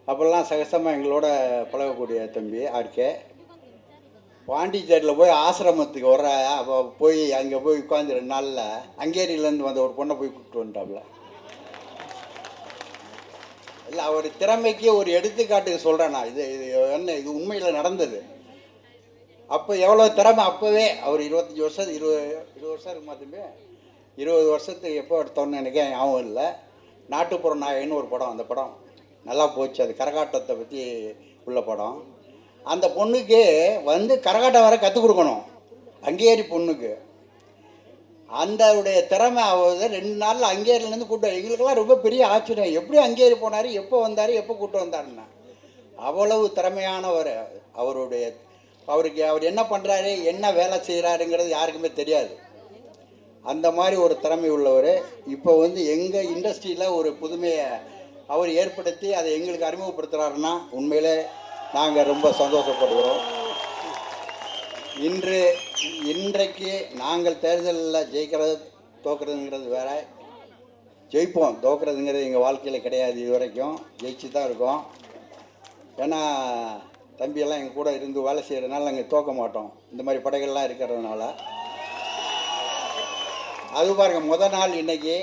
Speaker 3: அப்போல்லாம் சகசமாக எங்களோட பழகக்கூடிய தம்பி ஆர்கே பாண்டிச்சேரியில் போய் ஆசிரமத்துக்கு வர்ற, அப்போ போய் அங்கே போய் உட்காந்து 2 நாளில் அங்கேரியிலேருந்து வந்த ஒரு பொண்ணை போய் கூப்பிட்டு வந்துட்டாப்புல. இல்லை, அவர் திறமைக்கு ஒரு எடுத்துக்காட்டுக்கு சொல்கிறேன் நான். இது என்ன, இது உண்மையில் நடந்தது. அப்போ எவ்வளோ திறமை, அப்போவே அவர் 25 வருஷம் 20 வருஷம் இருக்குமா தம்பி, 20 வருஷத்துக்கு எப்போ எடுத்தோன்னு எனக்கு ஞாபகம் இல்லை. நாட்டுப்புற நாயகன்னு ஒரு படம், அந்த படம் நல்லா போச்சு. அது கரகாட்டத்தை பற்றி உள்ள படம். அந்த பொண்ணுக்கு வந்து கரகாட்டம் வர கற்றுக் கொடுக்கணும், அங்கேரி பொண்ணுக்கு. அந்தவுடைய திறமை ஆகுது. 2 நாளில் அங்கேரிலேருந்து கூட்டம். எங்களுக்கெல்லாம் ரொம்ப பெரிய ஆச்சரியம், எப்படி அங்கேரி போனார், எப்போ வந்தார், எப்போ கூட்டம் வந்தாருன்னா. அவ்வளவு திறமையானவர். அவருக்கு அவர் என்ன பண்ணுறாரு, என்ன வேலை செய்கிறாருங்கிறது யாருக்குமே தெரியாது. அந்த மாதிரி ஒரு திறமை உள்ளவர். இப்போ வந்து எங்கள் இண்டஸ்ட்ரியில் ஒரு புதுமையை அவர் ஏற்படுத்தி அதை எங்களுக்கு அறிமுகப்படுத்துகிறாருன்னா உண்மையிலே நாங்கள் ரொம்ப சந்தோஷப்படுகிறோம். இன்றைக்கு நாங்கள் தேர்தலில் ஜெயிக்கிறது தோக்குறதுங்கிறது வேற. ஜெயிப்போம், தோக்குறதுங்கிறது எங்கள் வாழ்க்கையில் கிடையாது. இது வரைக்கும் ஜெயிச்சு தான் இருக்கோம். ஏன்னா தம்பியெல்லாம் எங்கள் கூட இருந்து வேலை செய்கிறதுனால நாங்கள் தோக்க மாட்டோம், இந்த மாதிரி படைகள்லாம் இருக்கிறதுனால. அது பாருங்கள், முதல் நாள் இன்றைக்கி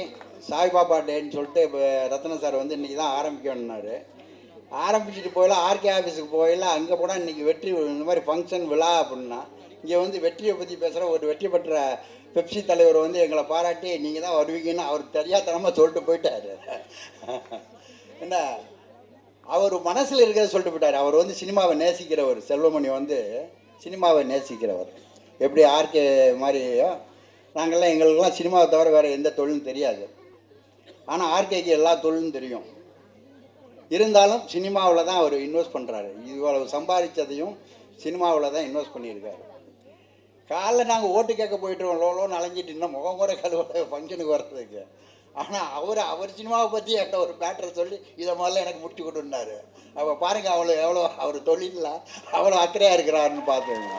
Speaker 3: சாய்பாபா டேன்னு சொல்லிட்டு இப்போ ரத்ன சார் வந்து இன்றைக்கி தான் ஆரம்பிக்கணுன்னாரு. ஆரம்பிச்சுட்டு போயில ஆர்கே ஆஃபீஸுக்கு போயில அங்கே போனால் இன்றைக்கி வெற்றி இந்த மாதிரி ஃபங்க்ஷன் விழா அப்படின்னா, இங்கே வந்து வெற்றியை பற்றி பேசுகிற ஒரு வெற்றி பெற்ற பெப்சி தலைவர் வந்து எங்களை பாராட்டி நீங்கள் தான் வருவீங்கன்னு அவர் தெரியாதனமாக சொல்லிட்டு போயிட்டார். என்ன, அவர் மனசில் இருக்கிறத சொல்லிட்டு போயிட்டார். அவர் வந்து சினிமாவை நேசிக்கிறவர். செல்வமணி வந்து சினிமாவை நேசிக்கிறவர். எப்படி ஆர்கே மாதிரியோ நாங்கள்லாம், எங்களுக்கெல்லாம் சினிமாவை தவிர வேறு எந்த தொழிலும் தெரியாது. ஆனால் ஆர்கேக்கு எல்லா தொழிலும் தெரியும். இருந்தாலும் சினிமாவில் தான் அவர் இன்வெஸ்ட் பண்ணுறாரு. இவ்வளவு சம்பாதிச்சதையும் சினிமாவில் தான் இன்வெஸ்ட் பண்ணியிருக்காரு. காலைல நாங்கள் ஓட்டு கேட்க போயிட்டுருவோம், லோலோன்னு அலைஞ்சிட்டு இன்னும் முகம் கூட கழுவ ஃபங்க்ஷனுக்கு வர்றதுக்கு. ஆனால் அவர் சினிமாவை பற்றி என்கிட்ட ஒரு பேட்டரை சொல்லி இதை முதல்ல எனக்கு முடிச்சு கொடுன்னாரு. அப்போ பாருங்கள் எவ்வளோ அவர் தொழிலில் அவ்வளோ அக்கறையாக இருக்கிறாருன்னு பார்த்துங்க.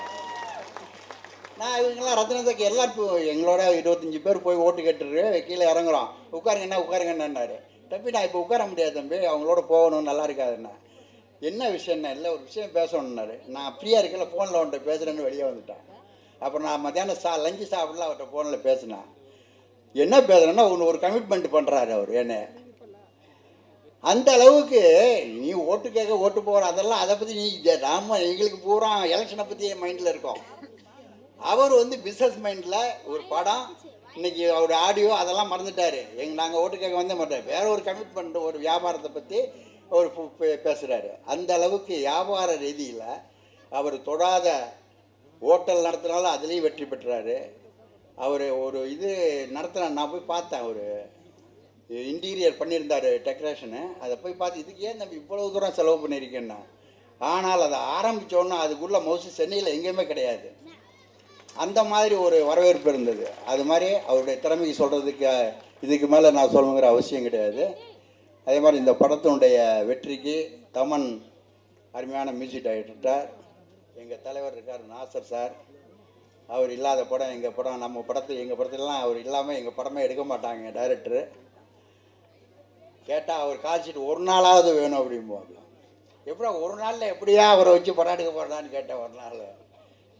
Speaker 3: நான் இவங்கெல்லாம் ரத்னத்துக்கு எல்லாருக்கும் எங்களோட 25 பேர் போய் ஓட்டு கேட்டுரு கீழே இறங்குறோம். உட்காருங்கன்னாரு. தம்பி நான் இப்போ உட்கார முடியாது தம்பி, அவங்களோட போகணும், நல்லா இருக்காதுண்ணா. என்ன விஷயம்னா, இல்லை ஒரு விஷயம் பேசணுன்னாரு. நான் ஃப்ரீயாக இருக்கல, ஃபோனில் அவன்கிட்ட பேசுகிறேன்னு வெளியே வந்துட்டேன். அப்புறம் நான் மத்தியானம் லஞ்சு சாப்பிடலாம் அவர்கிட்ட ஃபோனில் பேசினேன். என்ன பேசுகிறேன்னா ஒரு கமிட்மெண்ட் பண்ணுறாரு அவர் என்ன. அந்த அளவுக்கு நீ ஓட்டு கேட்க ஓட்டு போகிற அதெல்லாம் அதை பற்றி நாம எங்களுக்கு பூரா எலெக்ஷனை பற்றி என் மைண்டில் இருக்கோம். அவர் வந்து பிஸ்னஸ் மைண்டில் ஒரு படம், இன்றைக்கி அவர் ஆடியோ அதெல்லாம் மறந்துட்டார். நாங்கள் ஓட்டு கேட்க வந்தே மாட்டார். வேற ஒரு கமிட்மெண்ட், ஒரு வியாபாரத்தை பற்றி அவர் பேசுகிறாரு. அந்த அளவுக்கு வியாபார ரீதியில் அவர் தொடாத ஹோட்டல் நடத்தினாலும் அதுலேயும் வெற்றி பெற்றார். அவர் ஒரு இது நடத்தின, நான் போய் பார்த்தேன், ஒரு இன்டீரியர் பண்ணியிருந்தார் டெக்கரேஷனு. அதை போய் பார்த்து இதுக்கு ஏன் நம்ம இவ்வளோ தூரம் செலவு பண்ணியிருக்கேன்னா, ஆனால் அதை ஆரம்பித்தோன்னா அதுக்குள்ளே மோஸ்ட்லி சென்னையில் எங்கேயுமே கிடையாது. அந்த மாதிரி ஒரு வரவேற்பு இருந்தது. அது மாதிரி அவருடைய திறமைக்கு சொல்கிறதுக்கு இதுக்கு மேலே நான் சொல்லணுங்கிற அவசியம் கிடையாது. அதே மாதிரி இந்த படத்தினுடைய வெற்றிக்கு தமன் அருமையான மியூசிக் டைரக்டர், எங்கள் தலைவர் இருக்கார் நாசர் சார். அவர் இல்லாத படம் எங்கள் படம், நம்ம எங்கள் படத்துலலாம் அவர் இல்லாமல் எங்கள் படமே எடுக்க மாட்டாங்க டைரக்டரு. கேட்டால் அவர் காய்ச்சிட்டு ஒரு நாளாவது வேணும் அப்படிம்போம். எப்படா ஒரு நாளில் எப்படியா அவரை வச்சு படம் எடுக்க போகிறான்னு கேட்டேன். ஒரு நாள்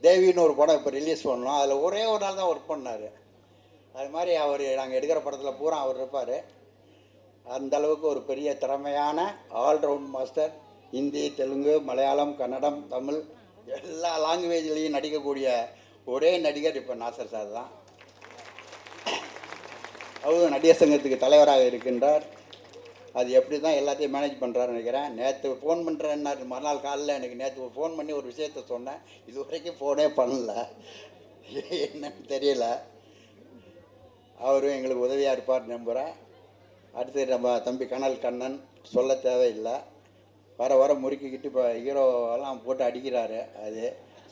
Speaker 3: தேவின்னு ஒரு படம் இப்போ ரிலீஸ் பண்ணோம், அதில் ஒரே ஒரு நாள் தான் ஒர்க் பண்ணார். அது மாதிரி அவர் நாங்கள் எடுக்கிற படத்தில் பூரா அவர் இருப்பார். அந்தளவுக்கு ஒரு பெரிய திறமையான ஆல்ரவுண்ட் மாஸ்டர் ஹிந்தி, தெலுங்கு, மலையாளம், கன்னடம், தமிழ் எல்லா லாங்குவேஜ்லேயும் நடிக்கக்கூடிய ஒரே நடிகர் இப்போ நாசர் சார் தான். அவரும் நடிகர் சங்கத்துக்கு தலைவராக இருக்கின்றார். அது எப்படி தான் எல்லாத்தையும் மேனேஜ் பண்ணுறாருன்னு நினைக்கிறேன். நேற்று ஃபோன் பண்ணுறேன்னாரு, மறுநாள் காலையில் எனக்கு நேற்று ஃபோன் பண்ணி ஒரு விஷயத்த சொன்னேன். இது வரைக்கும் ஃபோனே பண்ணல, என்னன்னு தெரியல. அவரும் எங்களுக்கு உதவியாக இருப்பார் நம்புகிறேன். அடுத்து நம்ம தம்பி கனல் கண்ணன் சொல்ல தேவையில்லை, வர வர முறுக்கிக்கிட்டு இப்போ ஹீரோவெல்லாம் போட்டு அடிக்கிறாரு. அது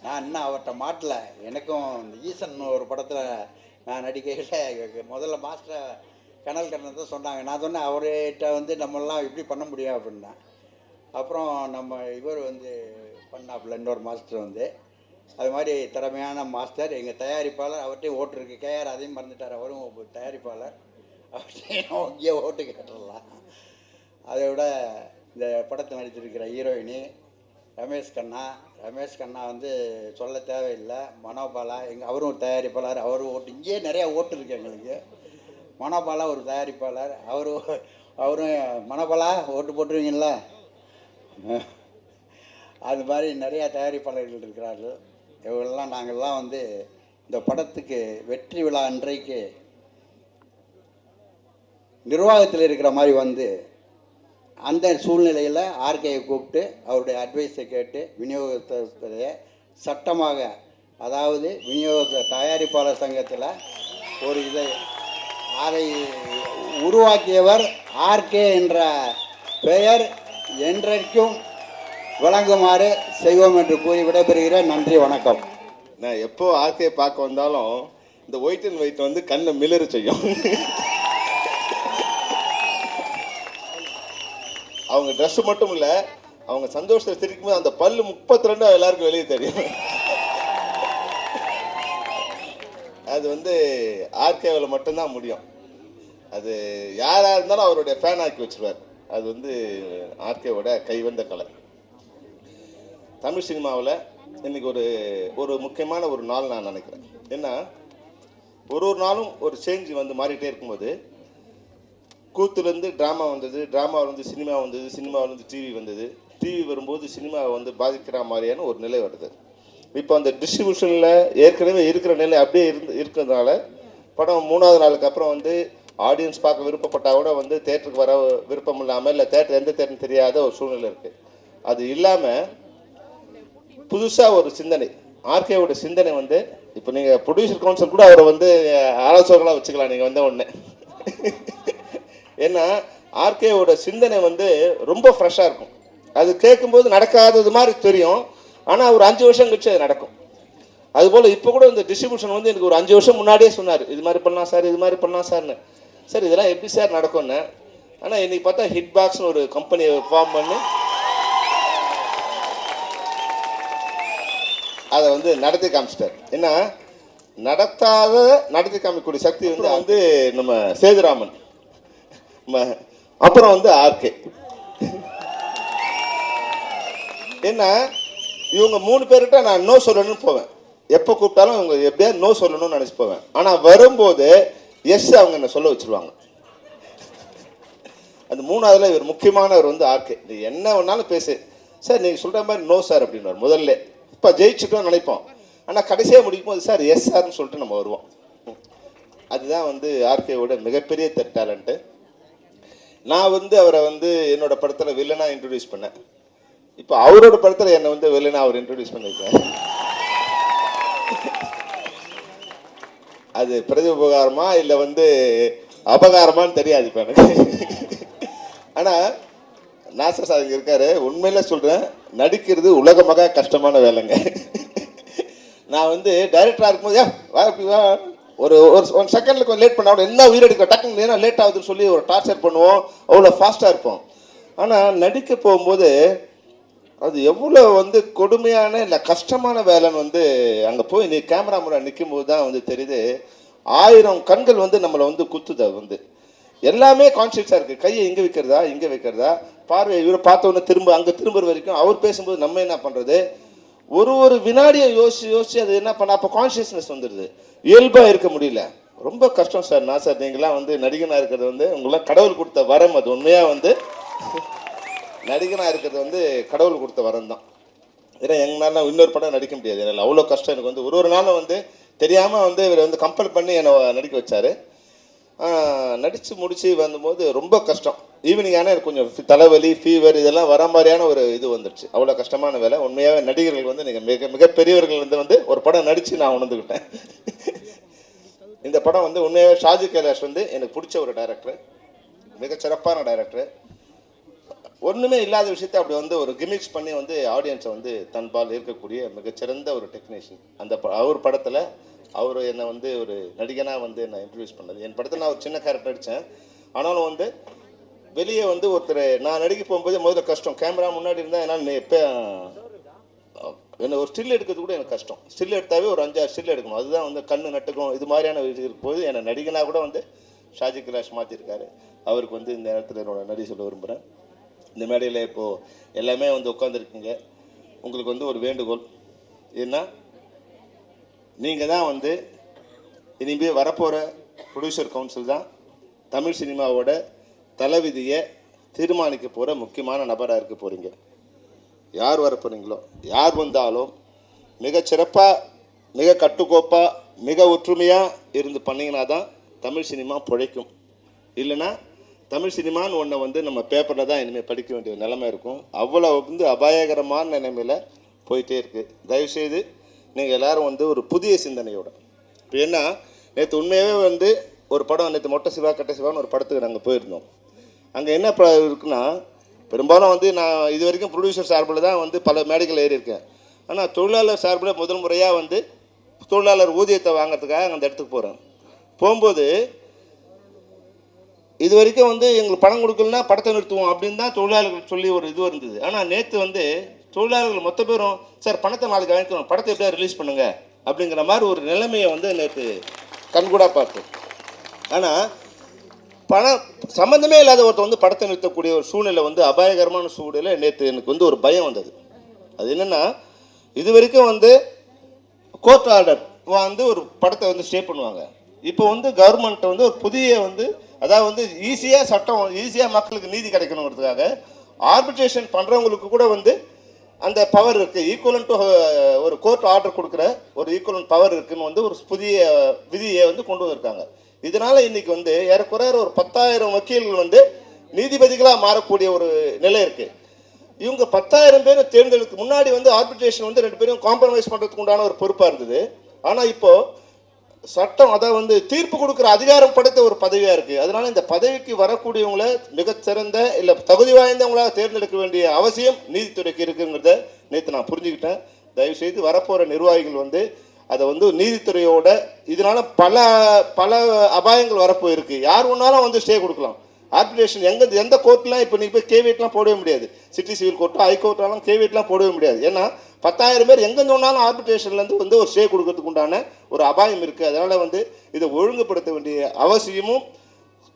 Speaker 3: நான் இன்னும் அவர்கிட்ட மாட்டலை. எனக்கும் இந்த ஈசன் ஒரு படத்தில் நான் நடிக்கையில் முதல்ல மாஸ்டர் கனல் கண்ணன் தான் சொன்னாங்க. நான் சொன்னேன் அவர்கிட்ட வந்து நம்மளாம் எப்படி பண்ண முடியும் அப்படின்னா. அப்புறம் நம்ம இவர் வந்து பண்ணாப்புல இன்னொரு மாஸ்டர் வந்து அது மாதிரி திறமையான மாஸ்டர். எங்கள் தயாரிப்பாளர் அவர்கிட்டையும் ஓட்டு இருக்குது. கேஆர் அதையும் மறந்துட்டார், அவரும் தயாரிப்பாளர். அவர்கிட்டையும் இங்கே ஓட்டு கேட்டுடலாம். அதை விட இந்த படத்தில் நடிச்சிருக்கிற ஹீரோயினி ரமேஷ் கண்ணா வந்து சொல்ல தேவையில்லை. மனோபாலா அவரும் ஒரு தயாரிப்பாளர், அவரும் ஓட்டு இங்கேயே நிறையா ஓட்டு இருக்குது எங்களுக்கு. மனோபாலா ஒரு தயாரிப்பாளர், அவரும் மனோபாலா ஓட்டு போட்டுருவீங்களா? அது மாதிரி நிறையா தயாரிப்பாளர்கள் இருக்கிறார்கள். இவங்களெல்லாம் நாங்கள்லாம் வந்து இந்த படத்துக்கு வெற்றி விழா அன்றைக்கு நிர்வாகத்தில் இருக்கிற மாதிரி வந்து அந்த சூழ்நிலையில் ஆர்கேயை கூப்பிட்டு அவருடைய அட்வைஸை கேட்டு விநியோகத்தை சட்டமாக, அதாவது விநியோக தயாரிப்பாளர் சங்கத்தில் ஒரு அதை உருவாக்கியவர் ஆர்கே என்ற பெயர் என்றைக்கும் வழங்குமாறு செய்வோம் என்று கூறி விடைபெறுகிறேன். நன்றி, வணக்கம்.
Speaker 4: நான் எப்போ ஆர்கே பார்க்க வந்தாலும் இந்த ஒயிட் அண்ட் ஒயிட் வந்து கண்ணை மிளற செய்யும். அவங்க ட்ரெஸ் மட்டும் இல்லை, அவங்க சந்தோஷத்தை சிரிக்கும் போது அந்த பல்லு 32 எல்லாருக்கும் வெளியே தெரியும். அது வந்து ஆர்கேவில் மட்டும்தான் முடியும். அது யாராக இருந்தாலும் அவருடைய ஃபேன் ஆக்கி வச்சுருவார். அது வந்து ஆர்கேவோட கைவந்த கலை. தமிழ் சினிமாவில் இன்றைக்கி ஒரு முக்கியமான ஒரு நாள் நான் நினைக்கிறேன். ஏன்னா ஒரு நாளும் ஒரு சேஞ்ச் வந்து மாறிட்டே இருக்கும்போது, கூத்துலேருந்து ட்ராமா வந்தது, ட்ராமாவிலேருந்து சினிமா வந்தது, சினிமாவிலேருந்து டிவி வந்தது, டிவி வரும்போது சினிமாவை வந்து பாதிக்கிற மாதிரியான ஒரு நிலை வருது. இப்போ அந்த டிஸ்ட்ரிபியூஷனில் ஏற்கனவே இருக்கிற நிலை அப்படியே இருக்கிறதுனால படம் 3வது நாளுக்கு அப்புறம் வந்து ஆடியன்ஸ் பார்க்க விருப்பப்பட்டால் கூட வந்து தேட்டருக்கு வர விருப்பம் இல்லாமல், இல்லை தேட்டர் எந்த தேட்டர்னு தெரியாத ஒரு சூழ்நிலை இருக்குது. அது இல்லாமல் புதுசாக ஒரு சிந்தனை, ஆர்கேவோட சிந்தனை வந்து இப்போ நீங்கள் ப்ரொடியூசர் கவுன்சில் கூட அவரை வந்து ஆலோசகர்களாக வச்சுக்கலாம் நீங்கள் வந்த உடனே. ஏன்னா ஆர்கேவோட சிந்தனை வந்து ரொம்ப ஃப்ரெஷ்ஷாக இருக்கும். அது கேட்கும்போது நடக்காதது மாதிரி தெரியும், ஆனால் ஒரு 5 வருஷம் கழிச்சு அது நடக்கும். அதுபோல் இப்போ கூட இந்த டிஸ்ட்ரிபியூஷன் வந்து எனக்கு ஒரு 5 வருஷம் முன்னாடியே சொன்னார், இது மாதிரி பண்ணலாம் சார், இது மாதிரி பண்ணலாம் சார்னு. சார் இதெல்லாம் எப்படி சார் நடக்கும்னு. ஆனால் இன்றைக்கி பார்த்தா ஹிட் பாக்ஸ்னு ஒரு கம்பெனியை ஃபார்ம் பண்ணி அதை வந்து நடத்தி காமிச்சிட்டார். ஏன்னா நடத்தாத நடத்தி காமிக்கக்கூடிய சக்தி வந்து நம்ம சேதுராமன், அப்புறம் வந்து ஆர்கே. ஏன்னா இவங்க 3 பேர்கிட்ட நான் நோ சொல்லணும்னு போவேன். எப்போ கூப்பிட்டாலும் இவங்க எப்படியா நோ சொல்லணும்னு நினச்சி போவேன். ஆனால் வரும்போது எஸ் அவங்க என்ன சொல்ல வச்சுருவாங்க. அந்த 3வதுல இவர் முக்கியமானவர் வந்து ஆர்கே. நீ என்ன வேணாலும் பேசு சார், நீங்கள் சொல்கிற மாதிரி நோ சார் அப்படின்வார் முதல்ல. இப்போ ஜெயிச்சுட்டோம் நினைப்போம், ஆனால் கடைசியாக முடிக்கும் போது சார் எஸ் சார்னு சொல்லிட்டு நம்ம வருவோம். அதுதான் வந்து ஆர்கேவோட மிகப்பெரிய டேலண்ட்டு. நான் வந்து அவரை வந்து என்னோட படத்தில் வில்லனாக இன்ட்ரடியூஸ் பண்ணேன். இப்போ அவரோட படத்தில் என்னை வந்து வில்லனாக அவர் இன்ட்ரடியூஸ் பண்ணியிருக்கேன். அது பிரதி உபகாரமா இல்லை வந்து அபகாரமானு தெரியாது இப்போ எனக்கு. ஆனால் நாசர் சார் இங்கே இருக்காரு, உண்மையில சொல்கிறேன், நடிக்கிறது உலகமாக கஷ்டமான வேலைங்க. நான் வந்து டைரக்டராக இருக்கும்போது ஒரு 1 செகண்டில் கொஞ்சம் லேட் பண்ண என்ன உயிரெடுக்க டக்குன்னு ஏன்னா லேட் ஆகுதுன்னு சொல்லி ஒரு டார்ச்சர் பண்ணுவோம், அவ்வளோ ஃபாஸ்ட்டாக இருப்போம். ஆனால் நடிக்க போகும்போது அது எவ்வளோ வந்து கொடுமையான இல்லை கஷ்டமான வேலைன்னு வந்து அங்கே போய் நீ கேமரா முன்னாடி நிற்கும் போது தான் வந்து தெரியுது. 1000 கண்கள் வந்து நம்மளை வந்து குத்துது. வந்து எல்லாமே கான்ஷியஸாக இருக்குது. கையை இங்கே வைக்கிறதா இங்கே வைக்கிறதா, பார்வை இவரை பார்த்தோன்னே திரும்ப அங்கே திரும்புற வரைக்கும் அவர் பேசும்போது நம்ம என்ன பண்ணுறது, ஒரு வினாடியை யோசிச்சு அது என்ன பண்ண, அப்போ கான்ஷியஸ்னஸ் வந்துடுது. இயல்பாக இருக்க முடியல. ரொம்ப கஷ்டம் சார். நான் சார் நீங்களாம் வந்து நடிகனாக இருக்கிறது வந்து உங்களாம் கடவுள் கொடுத்த வரம். அது உண்மையாக வந்து நடிகனாக இருக்கிறது வந்து கடவுள் கொடுத்த வரம் தான். ஏன்னா எங்களால் இன்னொரு படம் நடிக்க முடியாது, என்னால் அவ்வளோ கஷ்டம் எனக்கு வந்து. ஒரு நாள் வந்து தெரியாமல் வந்து இவர் வந்து கம்பல் பண்ணி என்னை நடிக்க வச்சார். நடித்து முடித்து வந்தபோது ரொம்ப கஷ்டம். ஈவினிங் ஆனால் எனக்கு கொஞ்சம் தலைவலி, ஃபீவர் இதெல்லாம் வர மாதிரியான ஒரு இது வந்துடுச்சு. அவ்வளோ கஷ்டமான வேலை. உண்மையாகவே நடிகர்கள் வந்து நீங்கள் மிகப்பெரியவர்கள் வந்து ஒரு படம் நடித்து நான் உணர்ந்துக்கிட்டேன். இந்த படம் வந்து உண்மையாகவே ஷாஜி கைலாஷ் வந்து எனக்கு பிடிச்ச ஒரு டைரக்டர், மிகச்சிறப்பான டைரக்டர். ஒன்றுமே இல்லாத விஷயத்தை அப்படி வந்து ஒரு கிமிக்ஸ் பண்ணி வந்து ஆடியன்ஸை வந்து தன்பால் இருக்கக்கூடிய மிகச்சிறந்த ஒரு டெக்னீஷியன். அந்த அவர் படத்தில் அவர் என்னை வந்து ஒரு நடிகனாக வந்து என்னை இன்ட்ரடியூஸ் பண்ணது. என் படத்தில் நான் ஒரு சின்ன கேரக்டர் நடித்தேன். ஆனாலும் வந்து வெளியே வந்து ஒருத்தர் நான் நடிக்க போகும்போது முதல்ல கஷ்டம். கேமரா முன்னாடி இருந்தால் என்னால் எப்போ என்ன ஒரு ஸ்டில் எடுக்கிறது கூட எனக்கு கஷ்டம். ஸ்டில் எடுத்தாவே ஒரு 5-6 ஸ்டில் எடுக்கணும். அதுதான் வந்து கண்ணு நட்டுக்கும். இது மாதிரியான இருக்கும்போது என்னை நடிகனாக கூட வந்து ஷாஜி கைலாஷ் மாற்றிருக்காரு. அவருக்கு வந்து இந்த நேரத்தில் என்னோட நன்றி சொல்ல விரும்புகிறேன். இந்த மேடையில் இப்போது எல்லாமே வந்து உட்காந்துருக்கீங்க. உங்களுக்கு வந்து ஒரு வேண்டுகோள், ஏன்னா நீங்கள் தான் வந்து இனிமேல் வரப்போகிற ப்ரொடியூசர் கவுன்சில் தான் தமிழ் சினிமாவோட தலைவிதியை தீர்மானிக்க போகிற முக்கியமான நபராக இருக்க போகிறீங்க. யார் வர போகிறீங்களோ, யார் வந்தாலும் மிகச்சிறப்பாக, மிக கட்டுக்கோப்பாக, மிக ஒற்றுமையாக இருந்து பண்ணிங்கன்னா தான் தமிழ் சினிமா பிழைக்கும். இல்லைன்னா தமிழ் சினிமான்னு ஒன்றை வந்து நம்ம பேப்பரில் தான் இனிமேல் படிக்க வேண்டிய நிலைமை இருக்கும். அவ்வளோ வந்து அபாயகரமான நிலைமையில் போயிட்டே இருக்குது. தயவுசெய்து நீங்கள் எல்லோரும் வந்து ஒரு புதிய சிந்தனையோட, இப்போ என்ன நேற்று உண்மையாகவே வந்து ஒரு படம், நேற்று மொட்டை சிவா கட்ட சிவான்னு ஒரு படத்துக்கு நாங்கள் போயிருந்தோம். அங்கே என்ன இருக்குன்னா, பெரும்பாலும் வந்து நான் இது வரைக்கும் ப்ரொடியூசர் சார்பில் தான் வந்து பல மேடைகள் ஏறி இருக்கேன். ஆனால் தொழிலாளர் சார்பில் முதல் முறையாக வந்து தொழிலாளர் ஊதியத்தை வாங்கிறதுக்காக அந்த இடத்துக்கு போகிறேன். போகும்போது இது வரைக்கும் வந்து எங்களுக்கு பணம் கொடுக்கலன்னா படத்தை நிறுத்துவோம் அப்படின்னு தான் தொழிலாளர்கள் சொல்லி ஒரு இது இருந்தது. ஆனால் நேற்று வந்து தொழிலாளர்கள் மொத்த பேரும் சார் பணத்தை நாளைக்கு வாங்கிக்கணும், படத்தை எப்படியா ரிலீஸ் பண்ணுங்கள் அப்படிங்கிற மாதிரி ஒரு நிலைமையை வந்து நேற்று கண்கூடாக பார்த்தோம். ஆனால் பணம் சம்மந்தமே இல்லாத ஒருத்தர் வந்து படத்தை நிறுத்தக்கூடிய ஒரு சூழ்நிலை வந்து அபாயகரமான சூழ்நிலை. நேற்று எனக்கு வந்து ஒரு பயம் வந்தது. அது என்னென்னா, இது வரைக்கும் வந்து கோர்ட் ஆர்டர் வந்து ஒரு படத்தை வந்து ஸ்டே பண்ணுவாங்க. இப்போ வந்து கவர்மெண்ட் வந்து ஒரு புதிய வந்து, அதாவது வந்து ஈஸியாக சட்டம், ஈஸியாக மக்களுக்கு நீதி கிடைக்கணுங்கிறதுக்காக ஆர்பிட்ரேஷன் பண்ணுறவங்களுக்கு கூட வந்து அந்த பவர் இருக்குது. ஈக்குவலன் டு ஒரு கோர்ட் ஆர்டர் கொடுக்குற ஒரு ஈக்குவலன் பவர் இருக்குதுன்னு வந்து ஒரு புதிய விதியை வந்து கொண்டு வந்திருக்காங்க. இதனால் இன்றைக்கி வந்து ஏறக்குறைய ஒரு 10,000 வக்கீல்கள் வந்து நீதிபதிகளாக மாறக்கூடிய ஒரு நிலை இருக்குது. இவங்க 10,000 பேர் தேர்ந்தெடுக்கு முன்னாடி வந்து ஆர்பிட்ரேஷன் வந்து 2 பேரும் காம்ப்ரமைஸ் பண்ணுறதுக்கு உண்டான ஒரு பொறுப்பாக இருந்தது. ஆனால் இப்போது சட்டம், அதாவது வந்து தீர்ப்பு கொடுக்குற அதிகாரம் படைத்த ஒரு பதவியாக இருக்குது. அதனால் இந்த பதவிக்கு வரக்கூடியவங்கள மிகச்சிறந்த இல்லை தகுதி வாய்ந்தவங்களாக தேர்ந்தெடுக்க வேண்டிய அவசியம் நீதித்துறைக்கு இருக்குங்கிறத நேற்று நான் புரிஞ்சுக்கிட்டேன். தயவுசெய்து வரப்போகிற நிர்வாகிகள் வந்து அதை வந்து நீதித்துறையோட, இதனால் பல பல அபாயங்கள் வரப்போயிருக்கு. யார் ஒன்றாலும் வந்து ஸ்டே கொடுக்கலாம். ஆர்பிட்ரேஷன் எந்த கோர்ட்லாம் இப்போ நீங்கள் போய் கேவியட்லாம் போடவே முடியாது. சிட்டி சிவில் கோர்ட்டோ ஹைகோர்ட்டாலும் கேவியட்லாம் போடவே முடியாது. ஏன்னா 10,000 பேர் எங்கே சொன்னாலும் ஆர்பிட்ரேஷன்லேருந்து வந்து ஒரு ஸ்டே கொடுக்கறதுக்கு உண்டான ஒரு அபாயம் இருக்குது. அதனால் வந்து இதை ஒழுங்குபடுத்த வேண்டிய அவசியமும்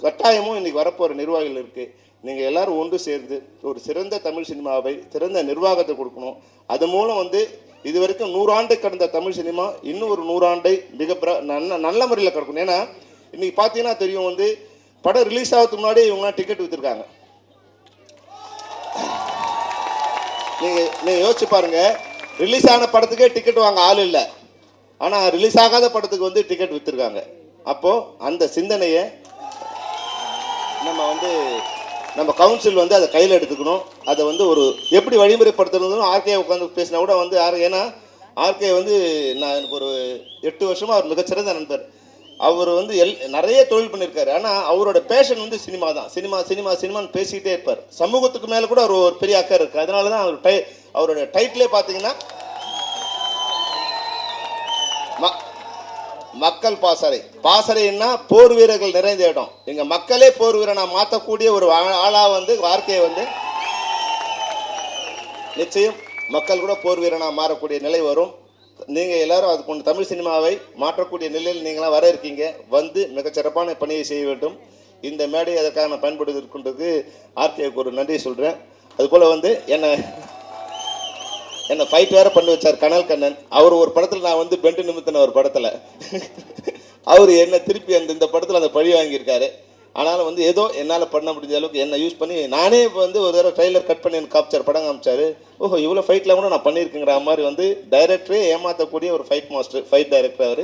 Speaker 4: கட்டாயமும் இன்றைக்கி வரப்போகிற நிர்வாகிகள் இருக்குது. நீங்கள் எல்லோரும் ஒன்று சேர்ந்து ஒரு சிறந்த தமிழ் சினிமாவை, சிறந்த நிர்வாகத்தை கொடுக்கணும். அது மூலம் வந்து இது வரைக்கும் 100 ஆண்டு கடந்த தமிழ் சினிமா இன்னும் ஒரு 100 ஆண்டை நல்ல முறையில் கிடக்கணும். ஏன்னா இன்றைக்கி பார்த்தீங்கன்னா தெரியும், வந்து படம் ரிலீஸ் ஆகிறதுக்கு முன்னாடி இவங்களாம் டிக்கெட் விற்றுருக்காங்க. நீங்கள் யோசிச்சு பாருங்கள், ரிலீஸ் ஆன படத்துக்கே டிக்கெட் வாங்க ஆள் இல்லை, ஆனால் ரிலீஸ் ஆகாத படத்துக்கு வந்து டிக்கெட் விற்றுருக்காங்க. அப்போது அந்த சிந்தனையை நம்ம கவுன்சில் வந்து அதை கையில் எடுத்துக்கணும். அதை வந்து ஒரு எப்படி வழிமுறைப்படுத்துறதுன்னு ஆர்கே உட்காந்து பேசினா கூட வந்து ஏன்னா ஆர்கே வந்து எனக்கு ஒரு 8 வருஷமாக அவர் மிகச்சிறந்த நண்பர். அவர் வந்து நிறைய தொழில் பண்ணியிருக்காரு. ஆனால் அவரோட பேஷன் வந்து சினிமா தான். சினிமான்னு பேசிக்கிட்டே இருப்பார். சமூகத்துக்கு மேலே கூட அவர் ஒரு பெரிய அக்கறை இருக்குது. அதனால தான் அவரோட டைட்டிலே பார்த்தீங்கன்னா மக்கள் பாசறைன்னா போர் வீரர்கள் நிறைந்த இடம். எங்கள் மக்களே போர் வீரனா மாற்றக்கூடிய ஒரு ஆளாக வந்து வாழ்க்கையை வந்து நிச்சயம் மக்கள் கூட போர் வீரனாக மாறக்கூடிய நிலை வரும். நீங்கள் எல்லாரும் அது கொண்டு தமிழ் சினிமாவை மாற்றக்கூடிய நிலையில் நீங்களாம் வர இருக்கீங்க. வந்து மிகச்சிறப்பான பணியை செய்ய வேண்டும். இந்த மேடை அதற்காக நான் பயன்படுத்தி இருக்கின்றது ஆர்கேவுக்கு ஒரு நன்றி சொல்கிறேன். அதுபோல் வந்து என்னை ஃபைட் வேறு பண்ணி வச்சார் கனல் கண்ணன். அவர் ஒரு படத்தில் நான் வந்து பெண்டு நிமித்தின ஒரு படத்தில் அவர் என்னை திருப்பி இந்த படத்தில் அந்த பழி வாங்கியிருக்காரு. ஆனாலும் வந்து ஏதோ என்னால் பண்ண முடிஞ்ச அளவுக்கு என்னை யூஸ் பண்ணி நானே இப்போ வந்து ஒரு தடவை ட்ரைலர் கட் பண்ணி எனக்கு காமிச்சார், படம் காமிச்சார். ஓஹோ இவ்வளோ ஃபைட்லாம் கூட நான் பண்ணியிருக்கேங்கிற மாதிரி வந்து டைரக்டரே ஏமாற்றக்கூடிய ஒரு ஃபைட் மாஸ்டர், ஃபைட் டைரக்டர்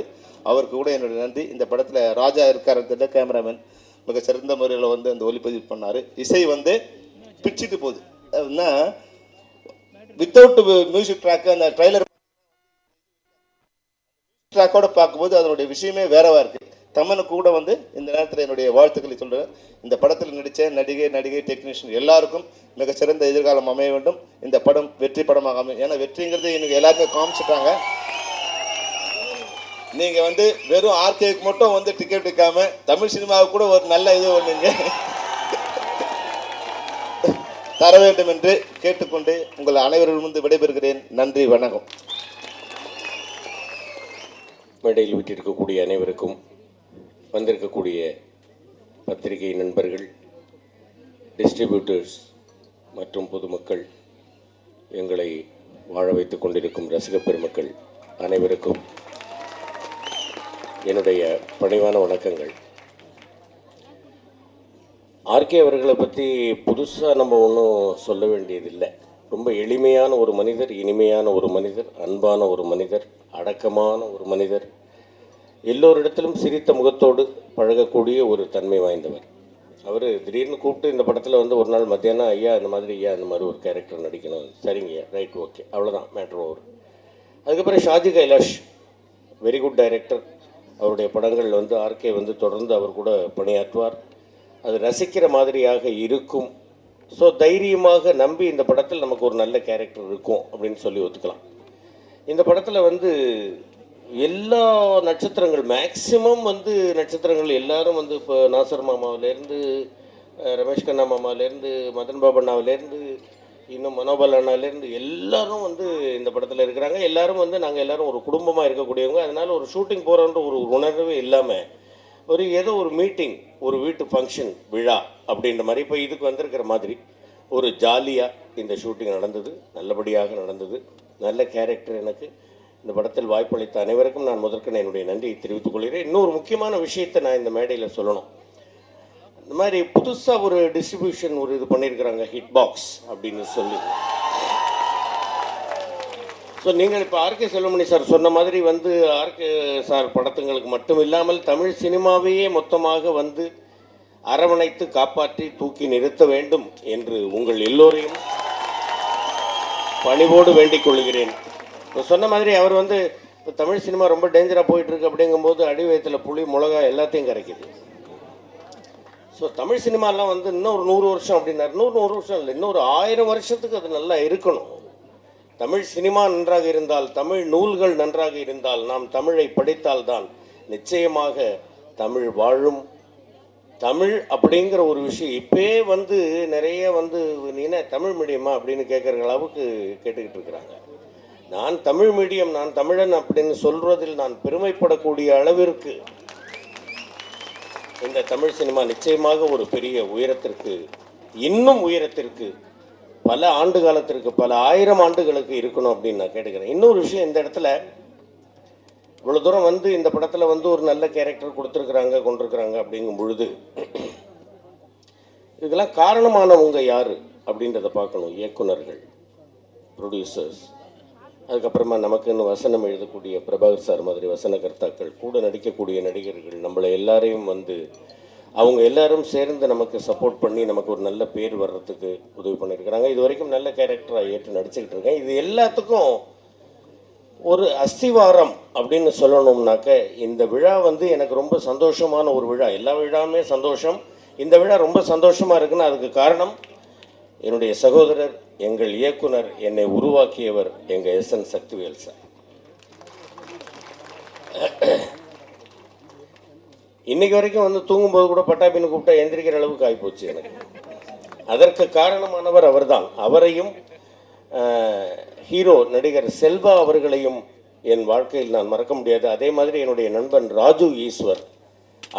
Speaker 4: அவருக்கு கூட என்னுடைய நன்றி. இந்த படத்தில் ராஜா இருக்காருன்ற கேமராமேன் மிக சிறந்த முறையில் வந்து அந்த ஒளிப்பதிவு பண்ணார். இசை வந்து பிச்சுட்டு போகுது. அப்படின்னா வித்தவுட் மியூசிக் ட்ராக்கு அந்த ட்ரைலர் ட்ராக்கோட பார்க்கும்போது அதனுடைய விஷயமே வேறவா இருக்குது. தமனுக்கு கூட வந்து இந்த நேரத்தில் என்னுடைய வாழ்த்துக்களை சொல்கிறேன். இந்த படத்தில் நடித்த நடிகை டெக்னீஷியன் எல்லாருக்கும் மிகச்சிறந்த எதிர்காலம் அமைய வேண்டும். இந்த படம் வெற்றி படமாக அமையும். ஏன்னா வெற்றிங்கிறது எனக்கு எல்லாருமே காமிச்சிட்டாங்க. நீங்கள் வந்து வெறும் ஆர்கேக்கு மட்டும் வந்து டிக்கெட் விற்காம தமிழ் சினிமாவுக்கு கூட ஒரு நல்ல இது ஒன்றுங்க தர வேண்டும் என்று கேட்டுக்கொண்டு உங்கள் அனைவரிடமிருந்து விடைபெறுகிறேன். நன்றி, வணக்கம்.
Speaker 5: மேடையில் விட்டிருக்கக்கூடிய அனைவருக்கும், வந்திருக்கக்கூடிய பத்திரிகை நண்பர்கள், டிஸ்ட்ரிபியூட்டர்ஸ் மற்றும் பொதுமக்கள், எங்களை வாழ வைத்துக் கொண்டிருக்கும் ரசிக பெருமக்கள் அனைவருக்கும் என்னுடைய பணிவான வணக்கங்கள். ஆர்கே அவர்களை பற்றி புதுசாக நம்ம ஒன்றும் சொல்ல வேண்டியதில்லை. ரொம்ப எளிமையான ஒரு மனிதர், இனிமையான ஒரு மனிதர், அன்பான ஒரு மனிதர், அடக்கமான ஒரு மனிதர், எல்லோரிடத்திலும் சிரித்த முகத்தோடு பழகக்கூடிய ஒரு தன்மை வாய்ந்தவர். அவர் திடீர்னு கூப்பிட்டு இந்த படத்தில் வந்து ஒரு நாள் மத்தியானம் ஐயா இந்த மாதிரி ஒரு கேரக்டர் நடிக்கணும், சரிங்க ரைட் ஓகே, அவ்வளோதான், மேட்ரு ஓவர். அதுக்கப்புறம் Shaji Kailash very good director. அவருடைய படங்கள் வந்து ஆர்கே வந்து தொடர்ந்து அவர் கூட பணியாற்றுவார். அது ரசிக்கிற மாதிரியாக இருக்கும். ஸோ தைரியமாக நம்பி இந்த படத்தில் நமக்கு ஒரு நல்ல கேரக்டர் இருக்கும் அப்படின்னு சொல்லி ஒத்துக்கலாம். இந்த படத்தில் வந்து எல்லா நட்சத்திரங்கள், மேக்சிமம் வந்து நட்சத்திரங்கள் எல்லாரும் வந்து இப்போ நாசர் மாமாவிலேருந்து, ரமேஷ் கண்ணா மாமாவிலேருந்து, மதன் பாபு அண்ணாவிலேருந்து, இன்னும் மனோபல் அண்ணாவிலேருந்து எல்லாரும் வந்து இந்த படத்தில் இருக்கிறாங்க. எல்லாரும் வந்து நாங்கள் எல்லோரும் ஒரு குடும்பமாக இருக்கக்கூடியவங்க. அதனால் ஒரு ஷூட்டிங் போகிறோன்ற ஒரு உணர்வே இல்லாமல் ஏதோ ஒரு மீட்டிங், ஒரு வீட்டு ஃபங்க்ஷன் விழா அப்படின்ற மாதிரி இப்போ இதுக்கு வந்திருக்கிற மாதிரி ஒரு ஜாலியாக இந்த ஷூட்டிங் நடந்தது. நல்லபடியாக நடந்தது. நல்ல கேரக்டர். எனக்கு இந்த படத்தில் வாய்ப்பளித்த அனைவருக்கும் நான் முதற்கன என்னுடைய நன்றியை தெரிவித்துக் கொள்கிறேன். இன்னொரு முக்கியமான விஷயத்தை நான் இந்த மேடையில் சொல்லணும். இந்த மாதிரி புதுசாக ஒரு டிஸ்ட்ரிபியூஷன் ஒரு இது பண்ணியிருக்கிறாங்க, ஹிட் பாக்ஸ் அப்படின்னு சொல்லி. ஸோ நீங்கள் இப்போ ஆர்கே செல்வமணி சார் சொன்ன மாதிரி வந்து ஆர்கே சார் படத்துங்களுக்கு மட்டும் இல்லாமல் தமிழ் சினிமாவையே மொத்தமாக வந்து அரவணைத்து காப்பாற்றி தூக்கி நிறுத்த வேண்டும் என்று உங்கள் எல்லோரையும் பணிவோடு வேண்டிக் கொள்கிறேன். இப்போ சொன்ன மாதிரி அவர் வந்து இப்போ தமிழ் சினிமா ரொம்ப டேஞ்சராக போயிட்டுருக்கு அப்படிங்கும்போது அடி வயத்தில் புளி மிளகா எல்லாத்தையும் கரைக்குது. ஸோ தமிழ் சினிமாலாம் வந்து இன்னும் ஒரு 100 வருஷம் அப்படின்னாரு. 100 வருஷம் இல்லை, இன்னொரு 1000 வருஷத்துக்கு அது நல்லா இருக்கணும். தமிழ் சினிமா நன்றாக இருந்தால், தமிழ் நூல்கள் நன்றாக இருந்தால், நாம் தமிழை படித்தால்தான் நிச்சயமாக தமிழ் வாழும். தமிழ் அப்படிங்கிற ஒரு விஷயம் இப்போயே வந்து நிறைய வந்து நீ என்ன தமிழ் மீடியமா அப்படின்னு கேட்குற அளவுக்கு கேட்டுக்கிட்டு இருக்கிறாங்க. நான் தமிழ் மீடியம், நான் தமிழன் அப்படின்னு சொல்வதில் நான் பெருமைப்படக்கூடிய அளவிற்கு இந்த தமிழ் சினிமா நிச்சயமாக ஒரு பெரிய உயரத்திற்கு, இன்னும் உயரத்திற்கு, பல ஆண்டு காலத்திற்கு, பல 1000 ஆண்டுகளுக்கு இருக்கணும் அப்படின்னு நான் கேட்டுக்கிறேன். இன்னொரு விஷயம், இந்த இடத்துல இவ்வளோ தூரம் வந்து இந்த படத்தில் வந்து ஒரு நல்ல கேரக்டர் கொண்டிருக்கிறாங்க அப்படிங்கும் பொழுது இதுக்கெல்லாம் காரணமானவங்க யார் அப்படின்றத பார்க்கணும். இயக்குனர்கள், ப்ரொடியூசர்ஸ், அதுக்கப்புறமா நமக்குன்னு வசனம் எழுதக்கூடிய பிரபாகர் சார் மாதிரி வசனகர்த்தாக்கள், கூட நடிக்கக்கூடிய நடிகர்கள், நம்மளை எல்லாரையும் வந்து அவங்க எல்லாரும் சேர்ந்து நமக்கு சப்போர்ட் பண்ணி நமக்கு ஒரு நல்ல பேர் வர்றதுக்கு உதவி பண்ணியிருக்கிறாங்க. இது வரைக்கும் நல்ல கேரக்டராக ஏற்று நடிச்சுக்கிட்டு இருக்கேன். இது எல்லாத்துக்கும் ஒரு அஸ்திவாரம் அப்படின்னு சொல்லணும்னாக்க இந்த விழா வந்து எனக்கு ரொம்ப சந்தோஷமான ஒரு விழா. எல்லா விழாவுமே சந்தோஷம். இந்த விழா ரொம்ப சந்தோஷமாக இருக்குன்னு அதுக்கு காரணம் என்னுடைய சகோதரர், எங்கள் இயக்குனர், என்னை உருவாக்கியவர் எங்கள் SN சக்திவேல் சார். இன்றைக்கி வரைக்கும் வந்து தூங்கும்போது கூட பட்டாபின்னு கூப்பிட்டா எந்திரிக்கிற அளவுக்கு ஆகிப்போச்சு எனக்கு. அதற்கு காரணமானவர் அவர்தான். அவரையும் ஹீரோ நடிகர் செல்வா அவர்களையும் என் வாழ்க்கையில் நான் மறக்க முடியாது. அதே மாதிரி என்னுடைய நண்பன் ராஜு ஈஸ்வர்,